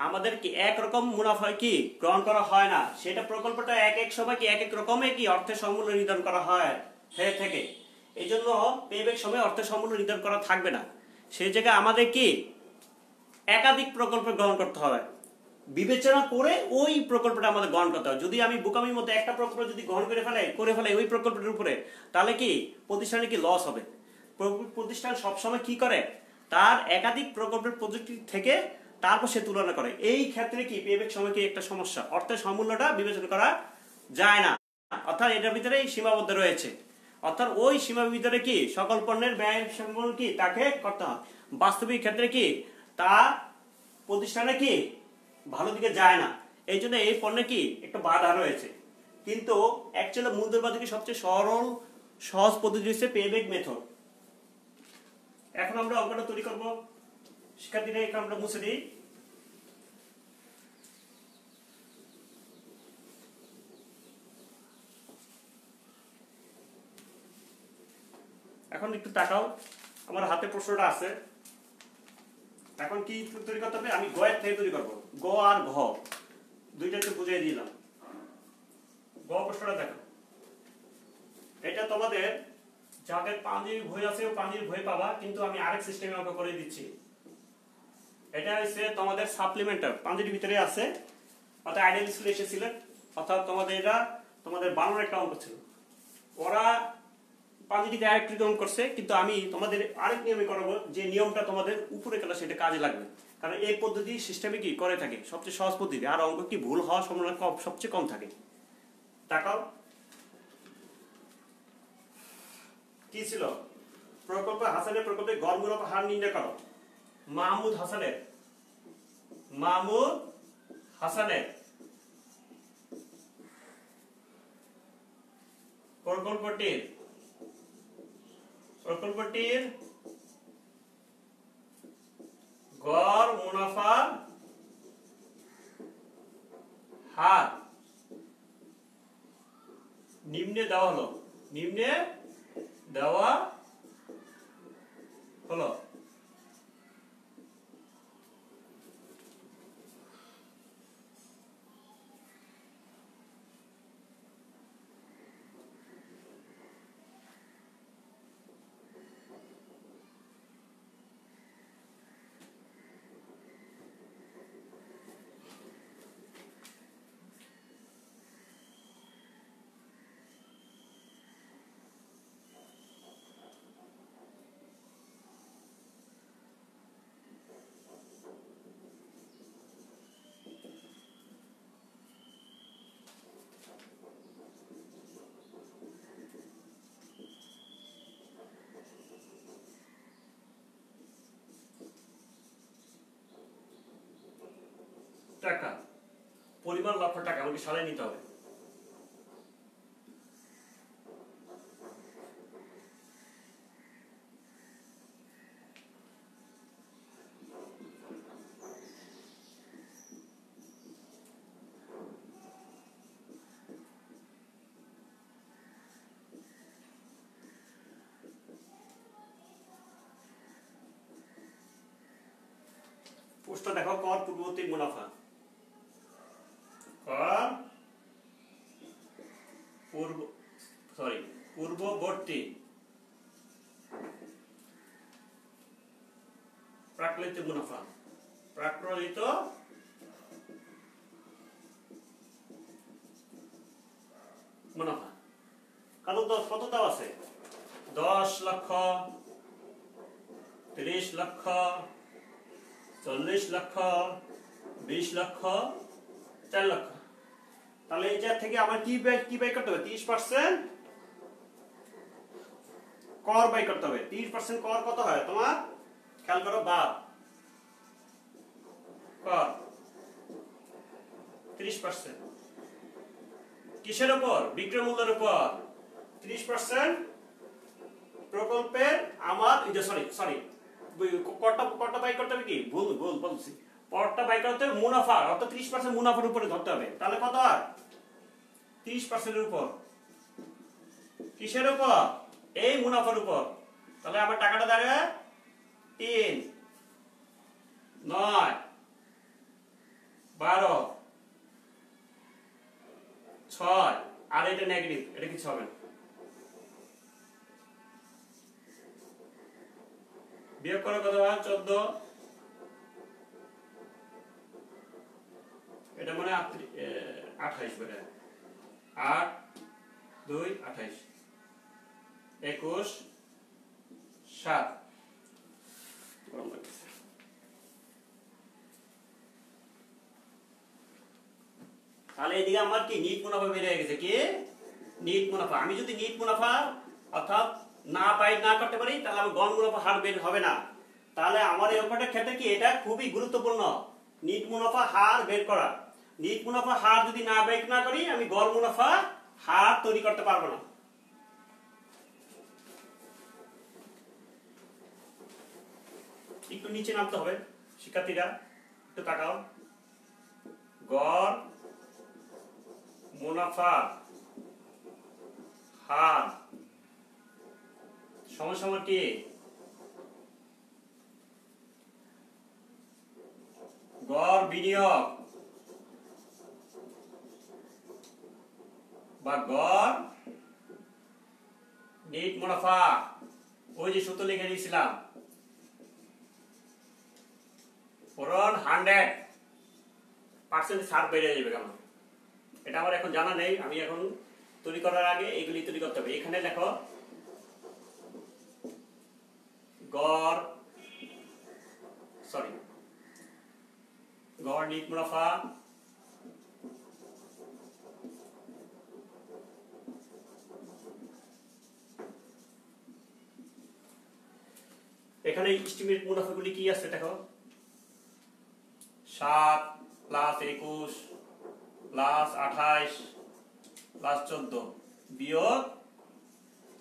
আমাদের কি একরকম মুনাফা কি গ্রহণ করা হয় না। সেটা প্রকল্পটা এক এক সময় কি এক এক রকমের কি অর্থের সমূল্য নির্ধারণ করা হয় হয়ে থাকে। এই জন্য পেব্যাক সময় অর্থের সমূল্য নির্ধারণ করা থাকবে না। সেই জায়গায় আমাদের কি একাধিক প্রকল্প গ্রহণ করতে হবে, বিবেচনা করে ওই প্রকল্পটা আমাদের গ্রহণ করতে হবে। যদি আমি বোকামির মধ্যে একটা প্রকল্প যদি গ্রহণ করে ফেলে ওই প্রকল্পের উপরে, তাহলে কি প্রতিষ্ঠানে কি লস হবে। প্রতিষ্ঠান সবসময় কি করে তার একাধিক প্রকল্পের প্রযুক্তি থেকে তারপর সে তুলনা করে। এই ক্ষেত্রে কি পেব্যাক সময় কি একটা সমস্যা, অর্থের সমূল্যটা বিবেচনা করা যায় না, অর্থাৎ এটার ভিতরে সীমাবদ্ধ রয়েছে। অর্থাৎ ওই সীমার ভিতরে কি সকল পণ্যের ব্যয় সম্পূর্ণ কি তাকে করতে হয়। বাস্তবিক ক্ষেত্রে কি তা প্রতিষ্ঠানে কি ভালো দিকে যায় না, এই জন্য এই পণ্যে কি একটা বাধা রয়েছে। কিন্তু অ্যাকচুয়ালি মূলধন বাজারে সবচেয়ে সহজ পদ্ধতি হচ্ছে পেব্যাক মেথড। এখন আমরা অঙ্কটা তৈরি করব, শিক্ষার্থীরা এখানে আমরা মুছে দিই। এখন একটু তাকাও, আমার হাতে প্রশ্নটা আছে। এখন কি তৈরি করতে হবে, আমি গ এর থেকে তৈরি করবো। গ আর ঘ দুইটা একটু বুঝিয়ে দিলাম। গ প্রশ্নটা দেখো, এটা তোমাদের যাদের পাঞ্জাবি বই আছে পাঞ্জাবি বই পাবা, কিন্তু আমি আরেক সিস্টেমে অঙ্ক করে দিচ্ছি। এটা হচ্ছে তোমাদের সাপ্লিমেন্টার পাঞ্জাবির ভিতরে আছে, অর্থাৎ আইডিয়াল স্কুলে এসেছিলেন, অর্থাৎ তোমাদের এটা তোমাদের বানানোর একটা অঙ্ক ছিল। ওরা পাঞ্জাবিতে আরেকটু নিয়ম করছে, কিন্তু আমি তোমাদের আরেক নিয়মে করাবো, যে নিয়মটা তোমাদের উপরে ক্লাসে এটা কাজে লাগবে। কারণ এই পদ্ধতি সিস্টেমে কি করে থাকে সবচেয়ে সহজ পদ্ধতি, আর অঙ্ক কি ভুল হওয়ার সম্ভাবনা সবচেয়ে কম থাকে। তাকাও কি ছিল, প্রকল্প হাসানের প্রকল্পে গড় মুনাফা হার নির্ণয় করো। মাহমুদ হাসানের প্রকল্পটির গড় মুনাফার হার নিম্নে দেওয়া হলো। টাকা পরিমাণ লক্ষ টাকা আমাকে সাজায় নিতে হবে। প্রশ্ন দেখো, কর পূর্ববর্তী মুনাফা, পূর্ববর্তী প্রাকলিত মুনাফা, কত দাম আছে, 10 লক্ষ, 30 লক্ষ, 40 লক্ষ, 20 লক্ষ, 4 লক্ষ। তাহলে এইটার থেকে আমার কি ব্যয় করতে হবে, 30% কর ব্যয় করতে হবে। 30% কর কত হয় তোমার খেয়াল করো, বাদ কর 30%। কিসের উপর, বিক্রয় মূল্যের উপর। 30% প্রকল্পের আমার সরি করটা বাই করতে হবে, কি ভুল বলছি, করটা বাই করতে হবে মুনাফা, অর্থাৎ 30% মুনাফার উপরে ধরতে হবে। তাহলে কত হয়, 30% এর উপর। কিসের উপর, এই মুনাফার উপর। তাহলে আমার টাকাটা দাঁড়ায় 3, 9, 12, 6, আর এটা নেগেটিভ, এটা কিছু হবে না। বিয়োগ করার কত হয়, 14, এটা মানে 28 বলে, 8, 2, 28, 21, 7। তাহলে এদিকে আমার কি নিট মুনাফা বের হয়ে গেছে কি নিট মুনাফা। আমি যদি নিট মুনাফা অর্থাৎ না করতে পারি তাহলে আমার গড় মুনাফা হার বের হবে না। তাহলে আমার এই অঙ্কটার ক্ষেত্রে কি এটা খুবই গুরুত্বপূর্ণ, নিট মুনাফা হার বের করা। নিট মুনাফা হার যদি বের না করি আমি গড় মুনাফা হার তৈরি করতে পারবো না। একটু নিচে নামতে হবে শিক্ষার্থীরা, একটু তাকাও। গড় মুনাফা হার সমান কি গড় বিনিয়োগ বা গড় নিট মুনাফা। ওই যে সূত্র লিখে দিয়েছিলাম, পূরণ 100% ছাড় বেড়ে যাবে কেন, এটা আমার এখন জানা নেই। আমি এখন তৈরি করার আগে এগুলি তৈরি করতে হবে। এখানে দেখো গড় নিট মুনাফা এখানে এস্টিমেট মুনাফাগুলি কি আছে দেখো, 7 প্লাস 21 প্লাস 28 প্লাস 14 বিয়োগ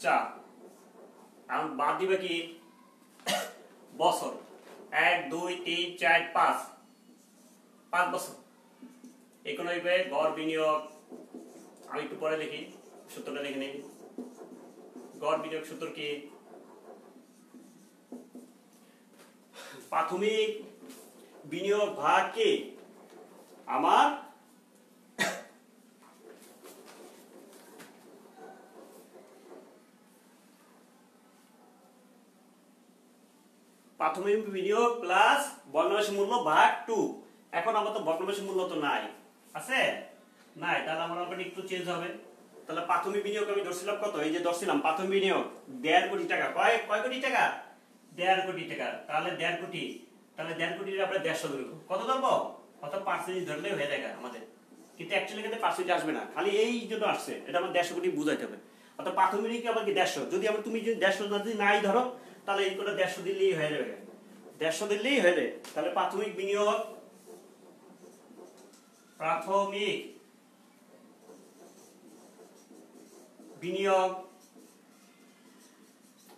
4। এখন বাদ দিবে কি বছর, 1 2 3 4 5 বছর। এখানে হইবে গড় বিনিয়োগ। আমি একটু পরে লিখি, সূত্রটা লিখে নিই। গড় বিনিয়োগ সূত্র কি, প্রাথমিক বিনিয়োগ ভাগ কি আমার প্রাথমিক বিনিয়োগ প্লাস ভগ্নাংশ মূল্য ভাগ 2। এখন আমার তো ভগ্নাংশ মূল্য তো নাই, আছে নাই, তাহলে আমার অঙ্কটা একটু চেঞ্জ হবে। তাহলে প্রাথমিক বিনিয়োগ আমি ধরছিলাম কত, এই যে ধরছিলাম প্রাথমিক বিনিয়োগ 1.5 কোটি টাকা। কয় কোটি টাকা? 1.5 কোটি টাকা। তাহলে 1.5 কোটি, তাহলে 1.5 কোটির আমরা 150 ধরবো। কত ধরবো? কত পার্সেন্টেজ ধরলেই হয়ে যায় আমাদের, কিন্তু অ্যাকচুয়ালি কিন্তু পার্সেন্টেজ আসবে না, খালি এই জন্য আসছে। এটা আমার 150 কোটি বুঝাইতে হবে। অর্থাৎ প্রাথমিক আবার কি 150, যদি আমরা তুমি যদি 150 যদি নাই ধরো তাহলে এই করে 150 দিলেই হয়ে যাবে, 150 দিলেই হয়ে যায়। তাহলে প্রাথমিক বিনিয়োগ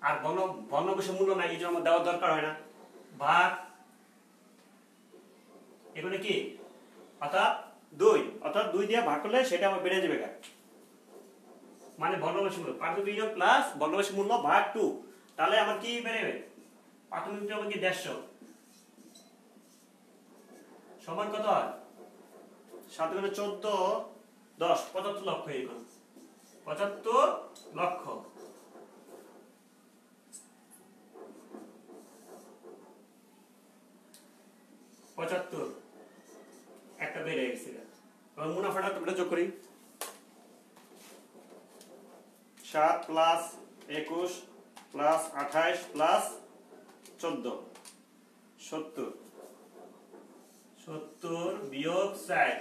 আর ভগ্নাংশ মূল্য নাই, এই জন্য আমার দেওয়ার দরকার হয় না, ভাগ এগুলো কি অর্থাৎ 2, অর্থাৎ 2 দিয়ে ভাগ করলে সেটা আমার বেড়ে যাবে, মানে ভগ্নাংশ মূল্য প্রাথমিক বিনিয়োগ প্লাস ভগ্নাংশ মূল্য ভাগ 2। তাহলে আমার কি বেড়েবে, প্রাথমিক বিনিয়োগ কি 150 সমান কত হয়, 7 × 14 10 75 লক্ষ। এখন 75 লক্ষ। একটা বেড়ে গেছে। মুনাফাটা তোমরা যোগ করি, 7 প্লাস 21 প্লাস 28 প্লাস 14 70 বিয়োগ 4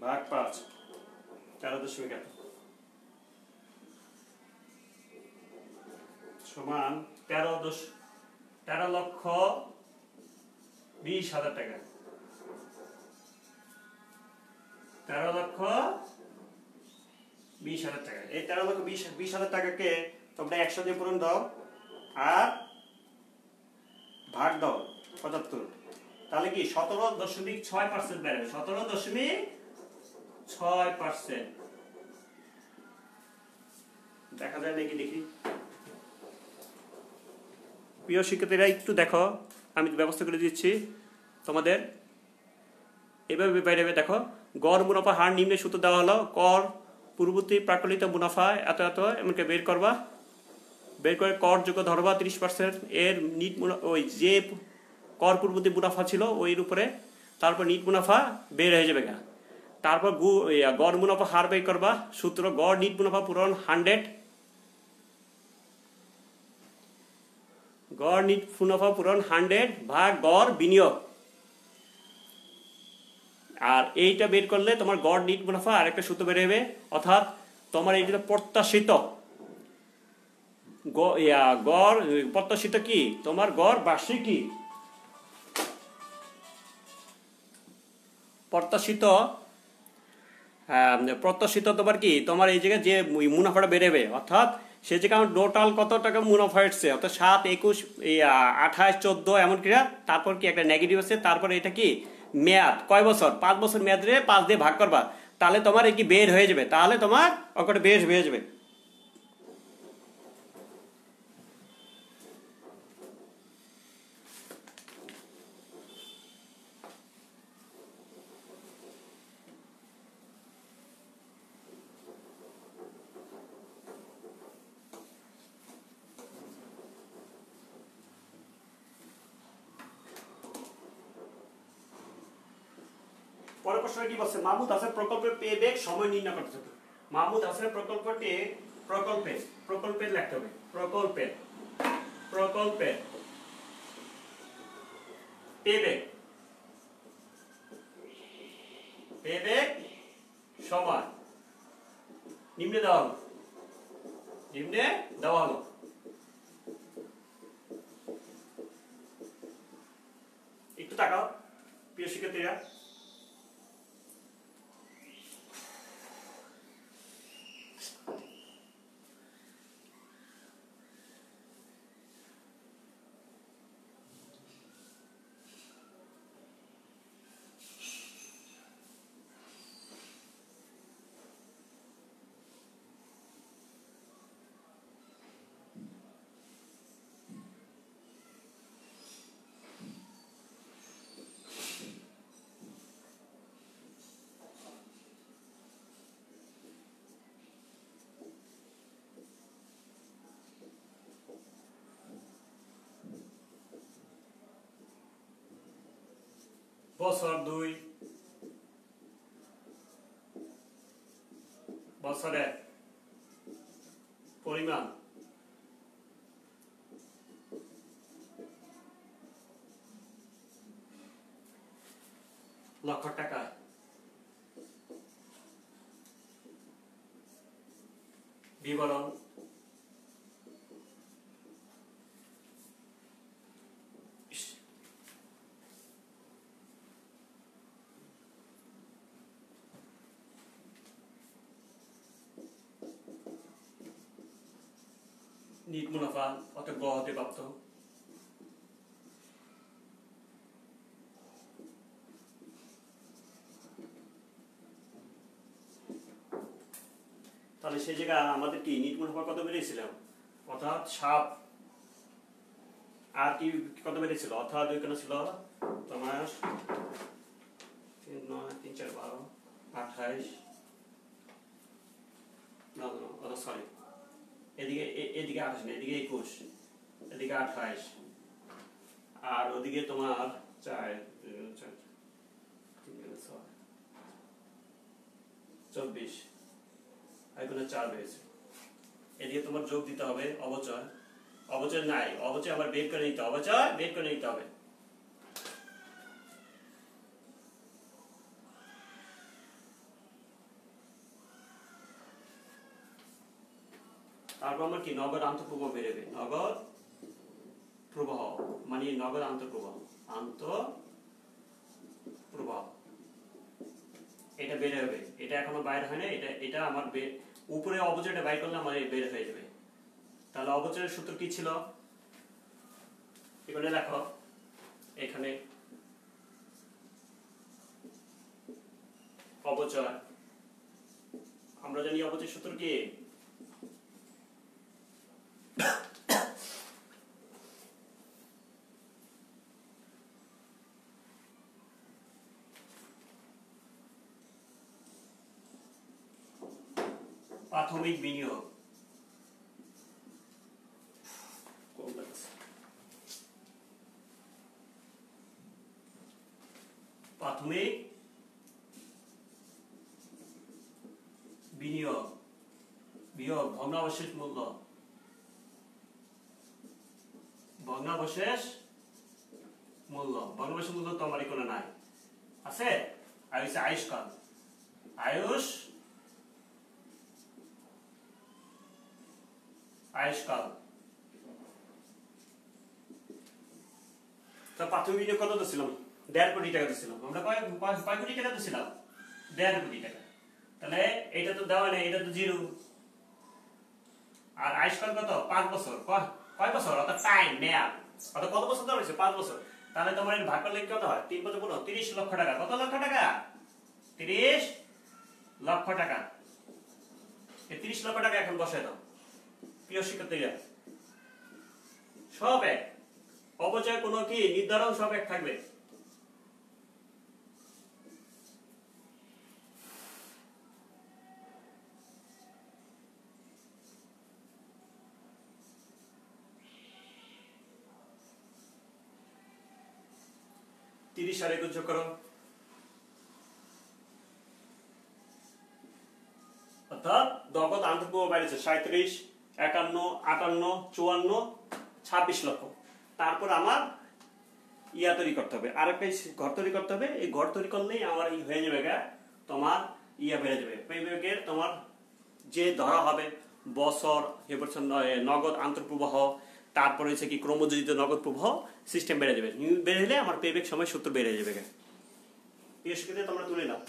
ভাগ 5 4.8 সমান 13,20,000 টাকা। 13,20,000 টাকা। এই 13,20,000 টাকাকে তোমরা 100 দিয়ে পূরণ দাও আর ভাগ দাও 75। তাহলে কি 17.6% বেড়ে, 17.6%। দেখা যায় নাকি দেখি, প্রিয় শিক্ষার্থীরা একটু দেখো, আমি ব্যবস্থা করে দিচ্ছি তোমাদের। এভাবে বেড়ে দেখো, গড় মুনাফা হার নিম্নে সূত্র দেওয়া হলো, কর পূর্ববর্তী প্রাকলিত মুনাফা এত এমনকি বের করবা, বের করে কর যোগ্য ধরবা 30%। এর নিট ওই যে কর পূর্ববর্তী মুনাফা ছিল ওইর উপরে, তারপর নিট মুনাফা বের হয়ে যাবে। তারপর গড় মুনাফা হার বের করবা, সূত্র গড় নিট মুনাফা পূরণ 100। গড় নিট মুনাফা পূরণ 100 ভাগ গড় বিনিয়োগ। আর এইটা বের করলে তোমার গড় নিট মুনাফা আরেকটা সূত্র বের হবে, অর্থাৎ তোমার এইটা প্রত্যাশিত গড় প্রত্যাশিত কি তোমার গড় বার্ষিক কি প্রত্যাশিত প্রত্যাশিত তোমার কি তোমার এই জায়গায় যে মুনাফাটা বেড়েবে, অর্থাৎ সে জায়গায় আমার টোটাল কত টাকা মুনাফা এসছে, অর্থাৎ 7, 21, 28, 14 এমন ক্রিয়া, তারপর কি একটা নেগেটিভ আছে, তারপরে এটা কি মেয়াদ কয় বছর, 5 বছর মেয়াদ রে 5 দিয়ে ভাগ করবা, তাহলে তোমার এই কি বের হয়ে যাবে, তাহলে তোমার অঙ্কটা বেশ হয়ে যাবে। পরের প্রশ্নে কি বলছে, মাহমুদ হাসান প্রকল্পের পেব্যাক সময় নির্ণয় করতে হবে। মাহমুদ হাসানের প্রকল্পের লিখতে হবে, প্রকল্পের পেব্যাক সময় নিম্নে দেওয়া হলো। একটু তাকাও প্রিয় শিক্ষার্থীরা, বছর 2, বছরে পরিমাণ, লক্ষ টাকা, বিবরণ, নিট মুনাফা অর্থাৎ গ হতে প্রাপ্ত, তাহলে সেই জায়গায় আমাদের কি নিট মুনাফা কত বেরিয়েছিল, অর্থাৎ 7, আর কি কত বেরিয়েছিল, অর্থাৎ ওইখানে ছিল তোমার 3, 9, 3, 4, 12, 28, সরি এদিকে 28 না, এদিকে 21, এদিকে 28, আর ওদিকে তোমার 4, 24, এগুলো 4 বেড়েছে। এদিকে তোমার যোগ দিতে হবে অবচয় নাই, অবচয় আবার বের করে নিতে হবে, তারপর আমার কি নগদ আন্তঃপ্রবাহ বেরোবে, নগদ প্রবাহ মানে নগদ আন্তঃপ্রবাহ এটা বের হবে, এটা এখনো বাইরে হয় না, এটা আমার উপরে অবচয়টা বাইর করলে আমার বের হয়ে যাবে। তাহলে অবচয়ের সূত্র কি ছিল, এখানে দেখো, এখানে অবচয়, আমরা জানি অবচয় সূত্র কি, প্রাথমিক বিনিয়োগ, প্রাথমিক বিনিয়োগ বিয়োগ ভগ্নাবশেষ মূল্য ভগ্নাবশেষ মূল্য তো আমার এখানে নাই আছে। আর হচ্ছে আয়ুষ্কাল, আয়ুষ্কাল। তো প্রাথমিক বিনিয়োগ কত দিছিলাম? 1.5 কোটি টাকা দিছিলাম আমরা। কয় কোটি টাকা দিছিলাম? 1.5 কোটি টাকা। তাহলে এটা তো দেওয়া নেই, এটা তো জিরো। আর আয়ুষ্কাল কত? 5 বছর। কয় বছর? অর্থাৎ টাইম মেয়াদ, অর্থাৎ কত বছর ধরে হয়েছে? 5 বছর। তাহলে তোমার এর ভাগ করলে কত হয়? 3 × 15 30 লক্ষ টাকা। কত লক্ষ টাকা? 30 লক্ষ টাকা। এই 30 লক্ষ টাকা এখন বসায় দাও প্রিয় শিক্ষার্থীরা। সব এক, অপচয় কোনো কি নির্ধারণ সব এক থাকবে। তিরিশ আর 21 যোগ করো, অর্থাৎ নগদ আন্তঃপ্রবাহ বেড়েছে 37, 51, 58, 54, 26 লক্ষ। তারপর আমার ইয়া তৈরি করতে হবে, আরেকটা ঘর তৈরি করতে হবে। এই ঘর তৈরি করলেই আমার হয়ে যাবে তোমার ইয়া বেড়ে যাবে। পেব্যাকের তোমার যে ধরা হবে বছর, এবার নগদ আন্তঃপ্রবাহ, তারপরে হচ্ছে কি ক্রমযোজিত নগদ প্রবাহ সিস্টেম বেড়ে যাবে। বেড়ে গেলে আমার পেব্যাক সময় সূত্র বেড়ে যাবে। তোমরা তুলে নাও।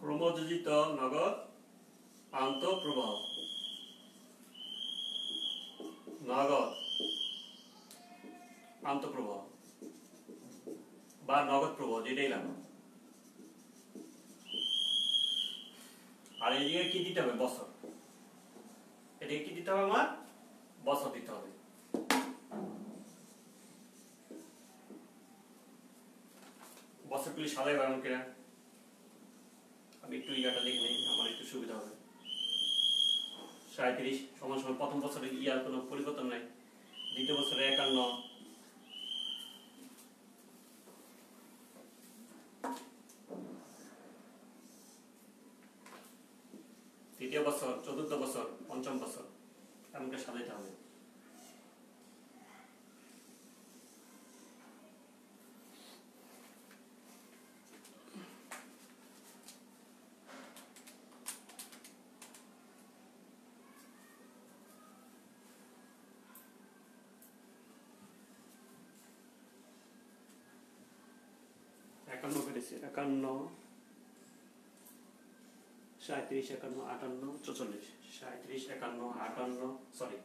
ক্রমযোজিত নগদ আন্তঃপ্রবাহ, নগদ আন্তঃপ্রবাহ বা নগদ প্রবাহ যেটাই লাগবে। আর এদিকে কি দিতে হবে? বছর। এদিকে কি দিতে হবে? আমার বছর দিতে হবে। বছরগুলি সাজাই বানান কিনা আমি একটু ইয়াটা লিখে নেই, আমার একটু সুবিধা হবে। 37 সমান সমান প্রথম বছরে ইয়ার কোনো পরিবর্তন নাই, দ্বিতীয় বছরে 51, তৃতীয় বছর, চতুর্থ বছর, পঞ্চম বছর, এমনকি সাজাইতে হবে। একান্ন পেরেছি, 51, 37, 51, 58, 44, 37, 51, 58, সরি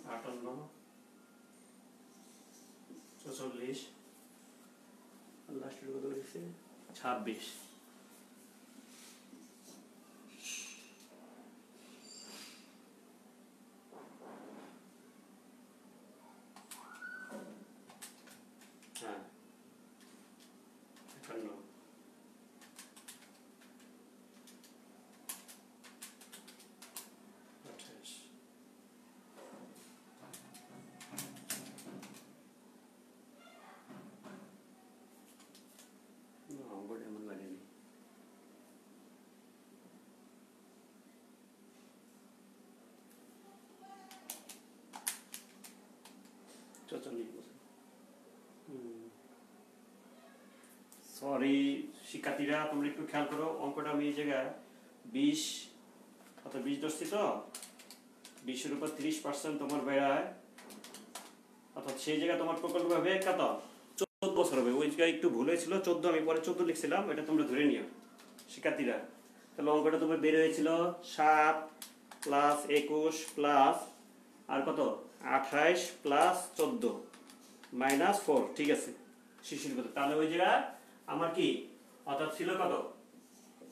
58, 44, লাস্টের কত হয়েছে? 26। হ্যাঁ 51, এমন লাগেনি। সরি শিক্ষার্থীরা, তোমরা একটু খেয়াল করো। অঙ্কটা আমি এই জায়গায় 20 অর্থাৎ 20 ধরছি তো, 20-এর উপর 30% তোমার বেড়ায়, অর্থাৎ সেই জায়গায় তোমার প্রকল্প হবে কত? 14 বছর হবে। ওই জায়গায় একটু ভুল হয়েছিল, 14 আমি পরে 14 লিখছিলাম, এটা তোমরা ধরে নিও শিক্ষার্থীরা। তাহলে অঙ্কটা তোমার বের হয়েছিল 7 প্লাস 21 প্লাস আর কত 28 প্লাস 14 মাইনাস 4, ঠিক আছে শিশির কত। তাহলে ওই জায়গায় আমার কি অর্থাৎ ছিল কত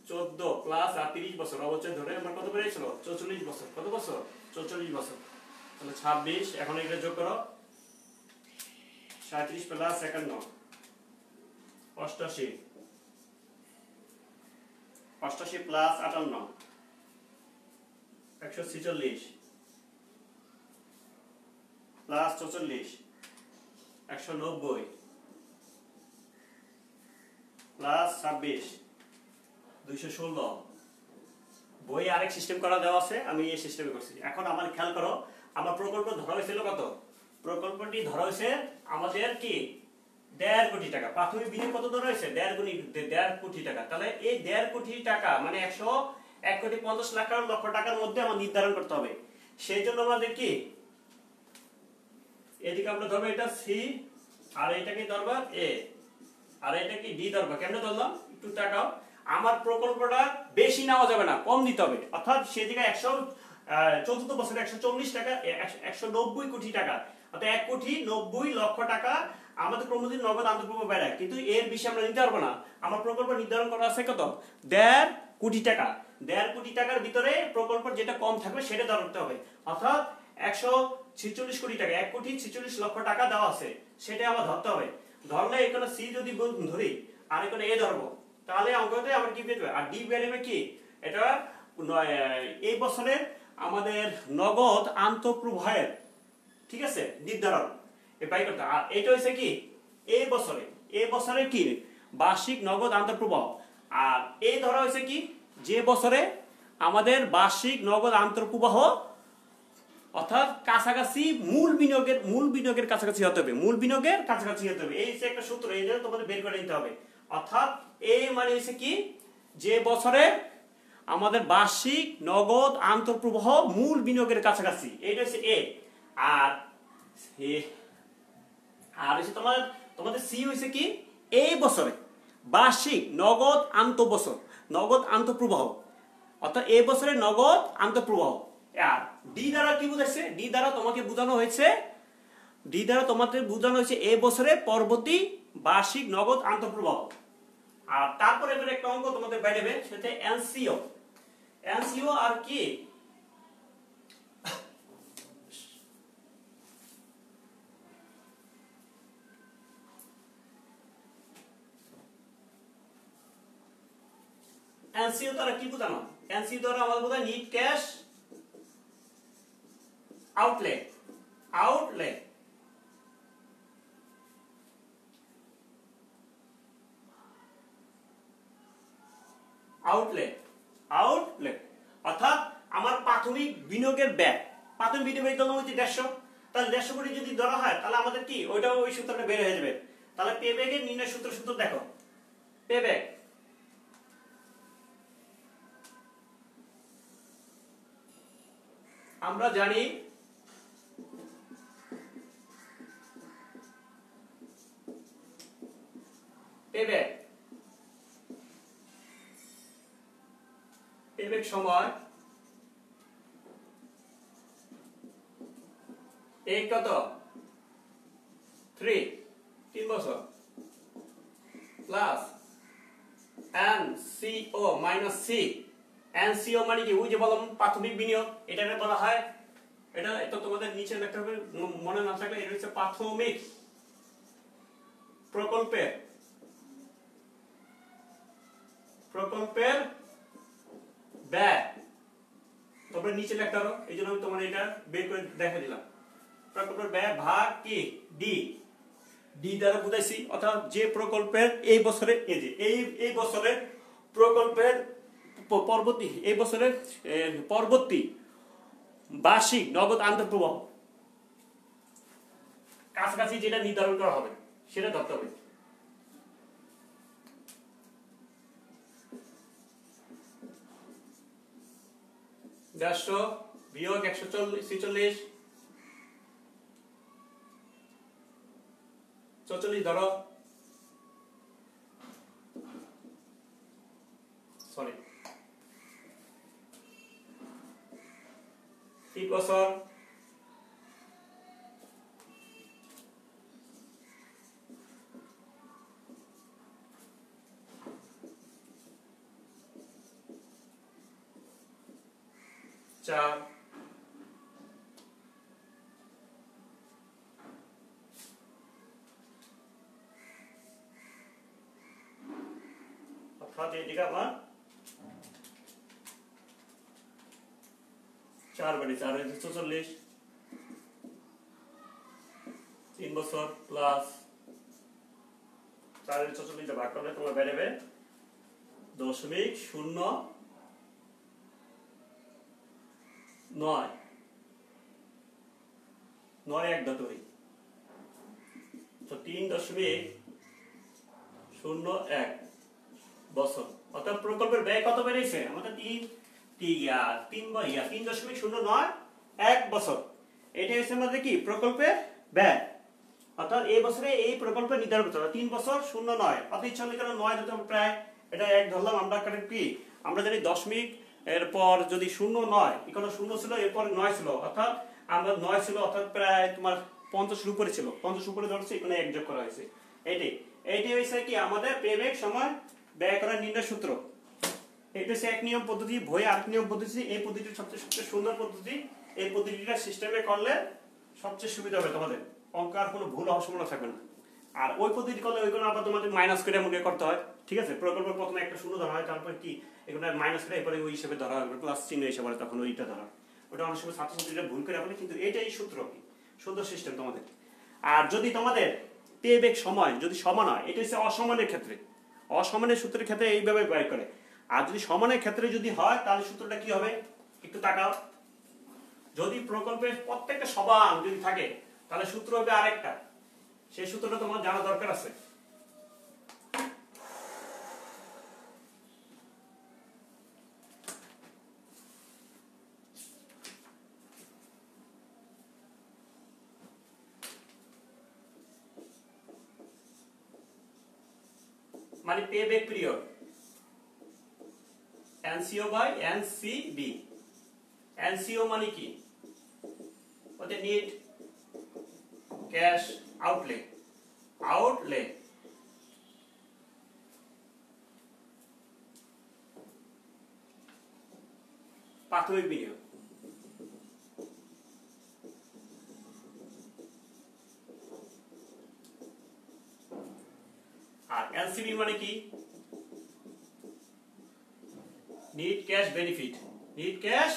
14 প্লাস 30 বছর, অবশ্যই ধরে আমার কত বেরিয়েছিল 44 বছর। কত বছর 44 বছর। তাহলে 26, এখন এগুলো যোগ করো, 37 প্লাস 51 88, 88 প্লাস 58 146 প্লাস 44 190 প্লাস 26 216। বই আরেক সিস্টেম করা দেওয়া আছে, আমি এই সিস্টেমে করছি। এখন আমার খেয়াল করো, আমার প্রকল্প ধরা হয়েছিল কত, প্রকল্পটি ধরা হয়েছে আমাদের কি 1.5 কোটি টাকা। প্রাথমিক বিনিয়োগ কত ধরা হয়েছে 1.5 কোটি টাকা। তাহলে এই 1.5 কোটি টাকা মানে 1 কোটি 50 লক্ষ টাকার মধ্যে আমার নির্ধারণ করতে হবে। সেই জন্য আমাদের কি এদিকে আমরা ধরবো এটা সি, আর এটাকে ধরবা এ, আর এটা কি ডি ধরবা। কেমনে ধরলাম একটু তাকাও, আমার প্রকল্পটা বেশি নেওয়া যাবে না, কম দিতে হবে। অর্থাৎ সেই জায়গায় চতুর্থ বছরে 140 টাকা 190 কোটি টাকা, অর্থাৎ 1 কোটি 90 লক্ষ টাকা আমাদের প্রমোদিন নগদ আন্তঃপ্রবাহ বেড়ায়। কিন্তু এর বেশি আমরা নিতে পারবো না। আমার প্রকল্প নির্ধারণ করা আছে কত 1.5 কোটি টাকা। 1.5 কোটি টাকার ভিতরে প্রকল্প যেটা কম থাকবে সেটা ধরতে হবে। অর্থাৎ 146 কোটি টাকা, 1 কোটি 46 লক্ষ টাকা দেওয়া আছে, সেটা আমার ধরতে হবে। ধরলে এখানে সি যদি ধরি আর এখানে এ ধরবো, তাহলে অঙ্কতে আমার কি পেয়ে যাবে। আর ডি বেরোবে কি, এটা এই বছরে আমাদের নগদ আন্তঃপ্রবাহের, ঠিক আছে, নির্ধারণ বাই করতে। আর এটা হচ্ছে কি এই বছরে কি বার্ষিক নগদ আন্তঃপ্রবাহ। আর এই ধরা হয়েছে কি যে বছরে আমাদের বার্ষিক নগদ আন্তঃপ্রবাহ অর্থাৎ কাছাকাছি মূল বিনিয়োগের কাছাকাছি হতে হবে, মূল বিনিয়োগের কাছাকাছি হতে হবে। এই যে একটা সূত্র, এই জন্য তোমাদের বের করে নিতে হবে। অর্থাৎ এই মানে হচ্ছে কি যে বছরে আমাদের বার্ষিক নগদ আন্তঃপ্রবাহ মূল বিনিয়োগের কাছাকাছি, এইটা হচ্ছে এ। আর হচ্ছে তোমাদের সি হয়েছে কি এই বছরে বার্ষিক নগদ আন্তঃপ্রবাহ, অর্থাৎ এই বছরে নগদ আন্তঃপ্রবাহ। আর ডি দ্বারা কি বুঝাইছে, ডি দ্বারা তোমাকে বোঝানো হয়েছে এই বছরে পরবর্তী বার্ষিক নগদ আন্তঃপ্রবাহ। আর তারপরে এবার একটা অঙ্ক তোমাদের বাইরে সেটা এনসিও আর কি এনসিও দ্বারা কি বোঝানো, এনসিও দ্বারা আমাদের বোঝায় নিট ক্যাশ আউটলে। অর্থাৎ আমার প্রাথমিক বিনিয়োগের ব্যয়, প্রাথমিক বিনিয়োগের জন্য হচ্ছে 150, তাহলে 150 কোটি যদি ধরা হয় তাহলে আমাদের কি ওইটাও ওই সূত্রটা বের হয়ে যাবে। তাহলে পেব্যাকের নির্ণয় সূত্র দেখো, পেব্যাক আমরা জানি পেব্যাক সময় এই কত 3 বছর plus NCO minus C. NCO মানে কি ওই যে বললাম প্রাথমিক বিনিয়োগ, এটাকে বলা হয়, এটা তো তোমাদের নিচে লিখতে হবে মনে না থাকলে, এটা হচ্ছে প্রাথমিক প্রকল্পের ব্যয়। তোমরা নিচে লিখতে পারো, এই জন্য আমি তোমার এটা বের করে দেখা দিলাম। প্রকল্পের ব্যয় ভাগ কি ডি দ্বারা বুঝাইছি। অর্থাৎ যে প্রকল্পের এই বছরে এই বছরের প্রকল্পের পরবর্তী বার্ষিক নগদ আন্তঃপ্রবাহ কাছাকাছি যেটা নির্ধারণ করা হবে সেটা ধরতে হবে। দেড়শো বিয়োগ 146 ধরো 3 বছর, চার, অর্থাৎ এদিকে আমার 4 বাড়ি 4 44, 3 বছর প্লাস 4 44 ভাগ করলে তোমার বেরোবে 0.09 1 ধরি, তো 3.01 বছর। অর্থাৎ প্রকল্পের ব্যয় কত বেড়েছে আমাদের 3.09 বছর। এটা হচ্ছে আমাদের কি প্রকল্পের ব্যয়, অর্থাৎ এই বছরে এই প্রকল্পে নির্ধারণ করতে হবে 3 বছর 09, অত ইচ্ছা হলে কেন 9 দিতে হবে, প্রায় এটা 1 ধরলাম আমরা। কি আমরা জানি দশমিক এরপর যদি 0 এখানে 0 ছিল, এরপর 9 ছিল, অর্থাৎ আমরা 9 ছিল, অর্থাৎ প্রায় তোমার 50 উপরে ছিল, 50 উপরে ধরছে, এখানে 1 যোগ করা হয়েছে। এইটি হয়েছে কি আমাদের পেব্যাক সময় ব্যয় করার নির্ণয় সূত্র। এটা হচ্ছে এক নিয়ম পদ্ধতি, বই আরেক নিয়ম পদ্ধতি। এই পদ্ধতিটা সবচেয়ে সুন্দর পদ্ধতি। এই পদ্ধতিটা সিস্টেমে করলে সবচেয়ে সুবিধা হবে, তোমাদের অঙ্ক আর কোনো ভুল হওয়ার সম্ভাবনা থাকবে না। আর ওই পদ্ধতি করলে ওইগুলো আবার তোমাদের মাইনাস করে এমন করতে হয়, ঠিক আছে। প্রকল্প প্রথমে একটা শূন্য ধরা হয়, তারপর কি এগুলো মাইনাস করে এরপরে ওই হিসেবে ধরা হবে, প্লাস চিহ্ন হিসেবে তখন ওইটা ধরা। ওটা অনেক সময় ছাত্রছাত্রীরা ভুল করে বলে, কিন্তু এটাই সূত্র, কি সুন্দর সিস্টেম তোমাদের। আর যদি তোমাদের পেব্যাক সময় যদি সমান হয়, এটা হচ্ছে অসমানের ক্ষেত্রে, অসমানের সূত্রের ক্ষেত্রে এইভাবে ব্যয় করে। আর যদি সমানের ক্ষেত্রে যদি হয়, তাহলে সূত্রটা কি হবে একটু তাকাও। যদি প্রকল্পের প্রত্যেকটা সমান যদি থাকে, তাহলে সূত্র হবে আরেকটা, সেই সূত্রটা তোমার জানা দরকার আছে। মানে payback period, NCO by NCB. NCO মানে কি, ওতে নিট ক্যাশ আউটলে, প্রাথমিক বিনিয়োগ। আর এলসিবি মানে কি, net cash benefit, net cash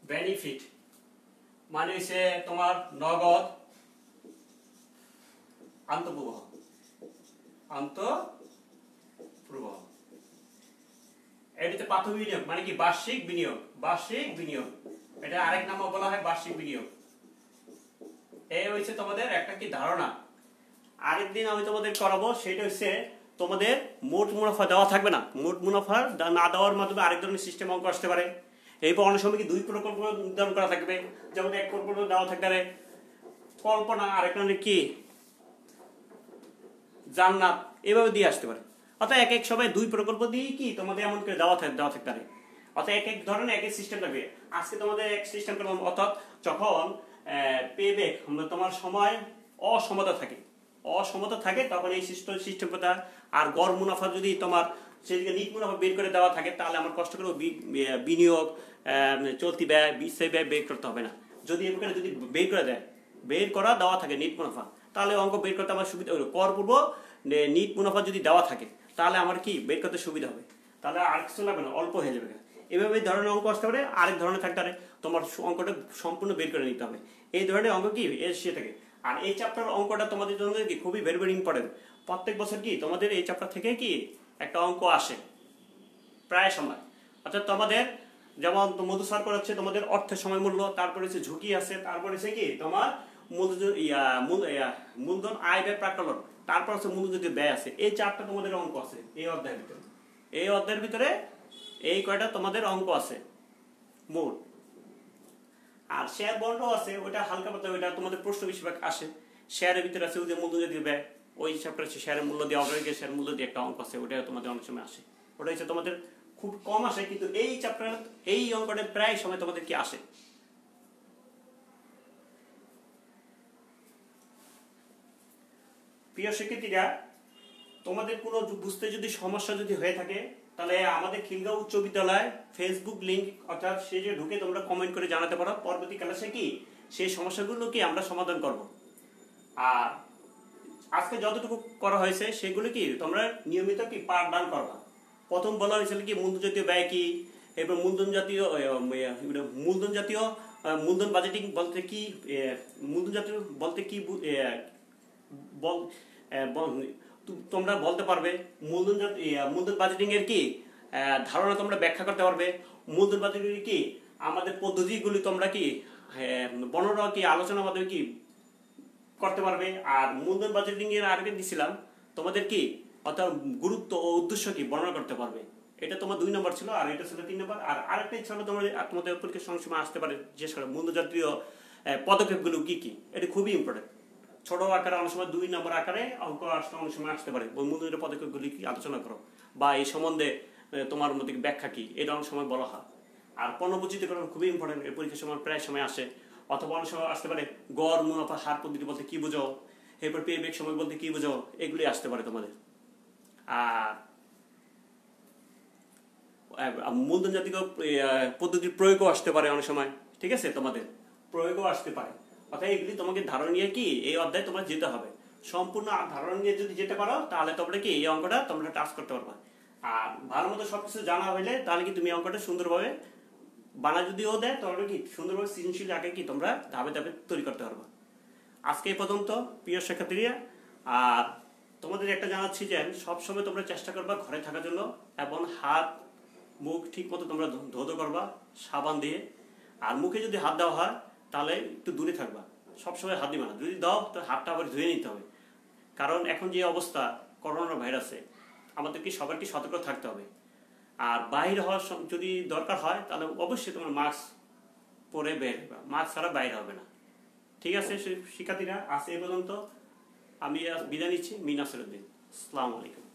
benefit মানে হচ্ছে তোমার নগদ আন্তঃপ্রবাহ। এটাতে প্রাথমিক বিনিয়োগ মানে কি বার্ষিক বিনিয়োগ, এটা আরেক নামে বলা হয় বার্ষিক বিনিয়োগ। এই হচ্ছে তোমাদের একটা কি ধারণা। আরেকদিন আমি তোমাদের করাবো, সেটা হচ্ছে তোমাদের মোট মুনাফা দেওয়া থাকবে না, মোট মুনাফা না দেওয়ার মাধ্যমে আরেক ধরনের সিস্টেম অঙ্ক আসতে পারে। এরপর অনেক সময় কি 2 প্রকল্প নির্ধারণ করা থাকবে, যেমন 1 প্রকল্প দেওয়া থাকতে পারে কল্পনা, আরেক ধরনের কি জান্নাত, এভাবে দিয়ে আসতে পারে। অর্থাৎ এক এক সময় 2 প্রকল্প দিয়ে কি তোমাদের এমন করে দেওয়া থাকতে পারে। অর্থাৎ এক এক ধরনের এক এক সিস্টেম থাকবে। আজকে তোমাদের এক সিস্টেম করলাম, অর্থাৎ যখন পেব্যাক তোমার সময় অসমতা থাকে তখন এই সিস্টেমটা। আর গড় মুনাফা যদি তোমার সেদিকে নিট মুনাফা বের করে দেওয়া থাকে, তাহলে আমার কষ্ট করে বিনিয়োগ, চলতি ব্যয়, বিস্ময় ব্যয় বের করতে হবে না। যদি এখানে যদি বের করা দেওয়া থাকে নিট মুনাফা, তাহলে অঙ্ক বের করতে আমার সুবিধা হবে। কর পূর্ব নিট মুনাফা যদি দেওয়া থাকে, তাহলে আমার কি বের করতে সুবিধা হবে, তাহলে আর কিছু লাগবে না, অল্প হয়ে যাবে। এভাবে ধরনের অঙ্ক আসতে পারে, আরেক ধরনের থাকতে পারে, তোমার অঙ্কটা সম্পূর্ণ বের করে নিতে হবে। এই ধরনের অঙ্ক কি এসে থাকে। আর এই চ্যাপ্টার অঙ্কটা তোমাদের জন্য কি খুবই ভেরি ভেরি ইম্পর্টেন্ট। প্রত্যেক বছর কি তোমাদের এই চ্যাপ্টার থেকে কি একটা অঙ্ক আসে প্রায় সময়। অর্থাৎ তোমাদের যেমন মধু স্যার করাচ্ছে তোমাদের অর্থের সময় মূল্য, তারপরে হচ্ছে ঝুঁকি আছে, তারপরে হচ্ছে কি তোমার মূলধন আয় ব্যয় প্রাকলন, তারপর হচ্ছে মূল্যযোগের ব্যয় আছে। এই 4টা তোমাদের অঙ্ক আছে এই অধ্যায়ের ভিতরে। এই কয়টা তোমাদের অঙ্ক আছে মোট। আর শেয়ার বন্ডও আছে, ওইটা হালকা পাতলা, ওইটা তোমাদের প্রশ্ন বেশিরভাগ আসে। শেয়ারের ভিতরে আছে ওই যে মূল্যযোগের ব্যয়, ওই চ্যাপ্টার হচ্ছে শেয়ারের মূল্য দিয়ে অগ্রাধিকার শেয়ার মূল্য দিয়ে একটা অঙ্ক আছে, ওটা তোমাদের অনেক সময় আসে। ওটা হচ্ছে তোমাদের খুব কম আসে, কিন্তু এই চ্যাপ্টার এই অঙ্কটা প্রায় সময় তোমাদের কি আসে। প্রিয় শিক্ষার্থীরা, তোমাদের কোনো বুঝতে যদি সমস্যা যদি হয়ে থাকে, তাহলে আমাদের খিলগাঁও উচ্চ বিদ্যালয় ফেসবুক লিংক অর্থাৎ সে যে ঢুকে তোমরা কমেন্ট করে জানাতে পারো। পরবর্তী ক্লাসে কি সেই সমস্যাগুলো কি আমরা সমাধান করব। আর আজকে যতটুকু করা হয়েছে সেগুলো কি তোমরা নিয়মিত কি পাঠদান করবা। প্রথম বলা হয়েছিল কি মূলধন জাতীয় ব্যয় কি, এবং মূলধন জাতীয় মূলধন বাজেটিং বলতে কি, মূলধন জাতীয় বলতে কি তোমরা বলতে পারবে। মূলধন বাজেটিং এর কি ধারণা তোমরা ব্যাখ্যা করতে পারবে। মূলধন বাজেটিং এর কি আমাদের পদ্ধতিগুলি তোমরা কি বর্ণনা কি আলোচনার মাধ্যমে কি করতে পারবে। আর মূলধন বাজেটিং এর আগে দিছিলাম তোমাদের কি অর্থাৎ গুরুত্ব ও উদ্দেশ্য কি বর্ণনা করতে পারবে। এটা তোমার 2 নম্বর ছিল, আর এটা ছিল 3 নম্বর। আর আরেকটা ছিল তোমাদের পরীক্ষার সময় আসতে পারে যে মূলধন জাতীয় পদক্ষেপগুলো কি কি, এটা খুবই ইম্পর্টেন্ট। ছোট আকারে অনেক সময় 2 নম্বর আকারে অঙ্ক আসতে অনেক সময় আসতে পারে। মূলধনের পদক্ষেপগুলি কি আলোচনা করো, বা এই সম্বন্ধে তোমার মধ্যে ব্যাখ্যা কি, এটা অনেক সময় বলা হয়। আর পণ্যবৈচিত্র্যকরণ খুবই ইম্পর্টেন্ট, এই পরীক্ষার সময় প্রায় সময় আসে। অথবা অনেক সময় আসতে পারে গড় মুনাফা হার পদ্ধতি বলতে কি বুঝো, এরপর পেব্যাক সময় বলতে কি বুঝো, এগুলি আসতে পারে তোমাদের। আর মূলধন জাতীয় পদ্ধতির প্রয়োগও আসতে পারে অনেক সময়, ঠিক আছে, তোমাদের প্রয়োগও আসতে পারে। অর্থাৎ এগুলি তোমাকে ধারণা নিয়ে কি এই অধ্যায়ে তোমার যেতে হবে। সম্পূর্ণ ধারণা নিয়ে যদি যেতে পারো তাহলে তোমরা কি এই অঙ্কটা তোমরা টাচ করতে পারবে। আর ভালো মতো সবকিছু জানা হইলে তাহলে কি তুমি অঙ্কটা সুন্দরভাবে বানা যদিও দেয় তাহলে কি সুন্দরভাবে সৃজনশীল আগে কি তোমরা ধাপে ধাপে তৈরি করতে পারবে। আজকে এই পর্যন্ত প্রিয় শিক্ষার্থীরা। আর তোমাদের একটা জানাচ্ছি যে সবসময় তোমরা চেষ্টা করবা ঘরে থাকার জন্য, এবং হাত মুখ ঠিক মতো তোমরা ধৌত করবা সাবান দিয়ে। আর মুখে যদি হাত দেওয়া হয় তাহলে একটু দূরে থাকবা, সবসময় হাত দিবা না। যদি দাও তো হাতটা আবার ধুয়ে নিতে হবে, কারণ এখন যে অবস্থা করোনা ভাইরাসে আমাদেরকে সবারকে সতর্ক থাকতে হবে। আর বাইরে হওয়ার যদি দরকার হয় তাহলে অবশ্যই তোমার মাস্ক পরে বের হবে, মাস্ক ছাড়া বাইরে হবে না। ঠিক আছে শিক্ষার্থীরা, আজ এই পর্যন্ত। আমি বিদায় নিচ্ছি। মিনাসিরউদ্দিন। আসসালামু আলাইকুম।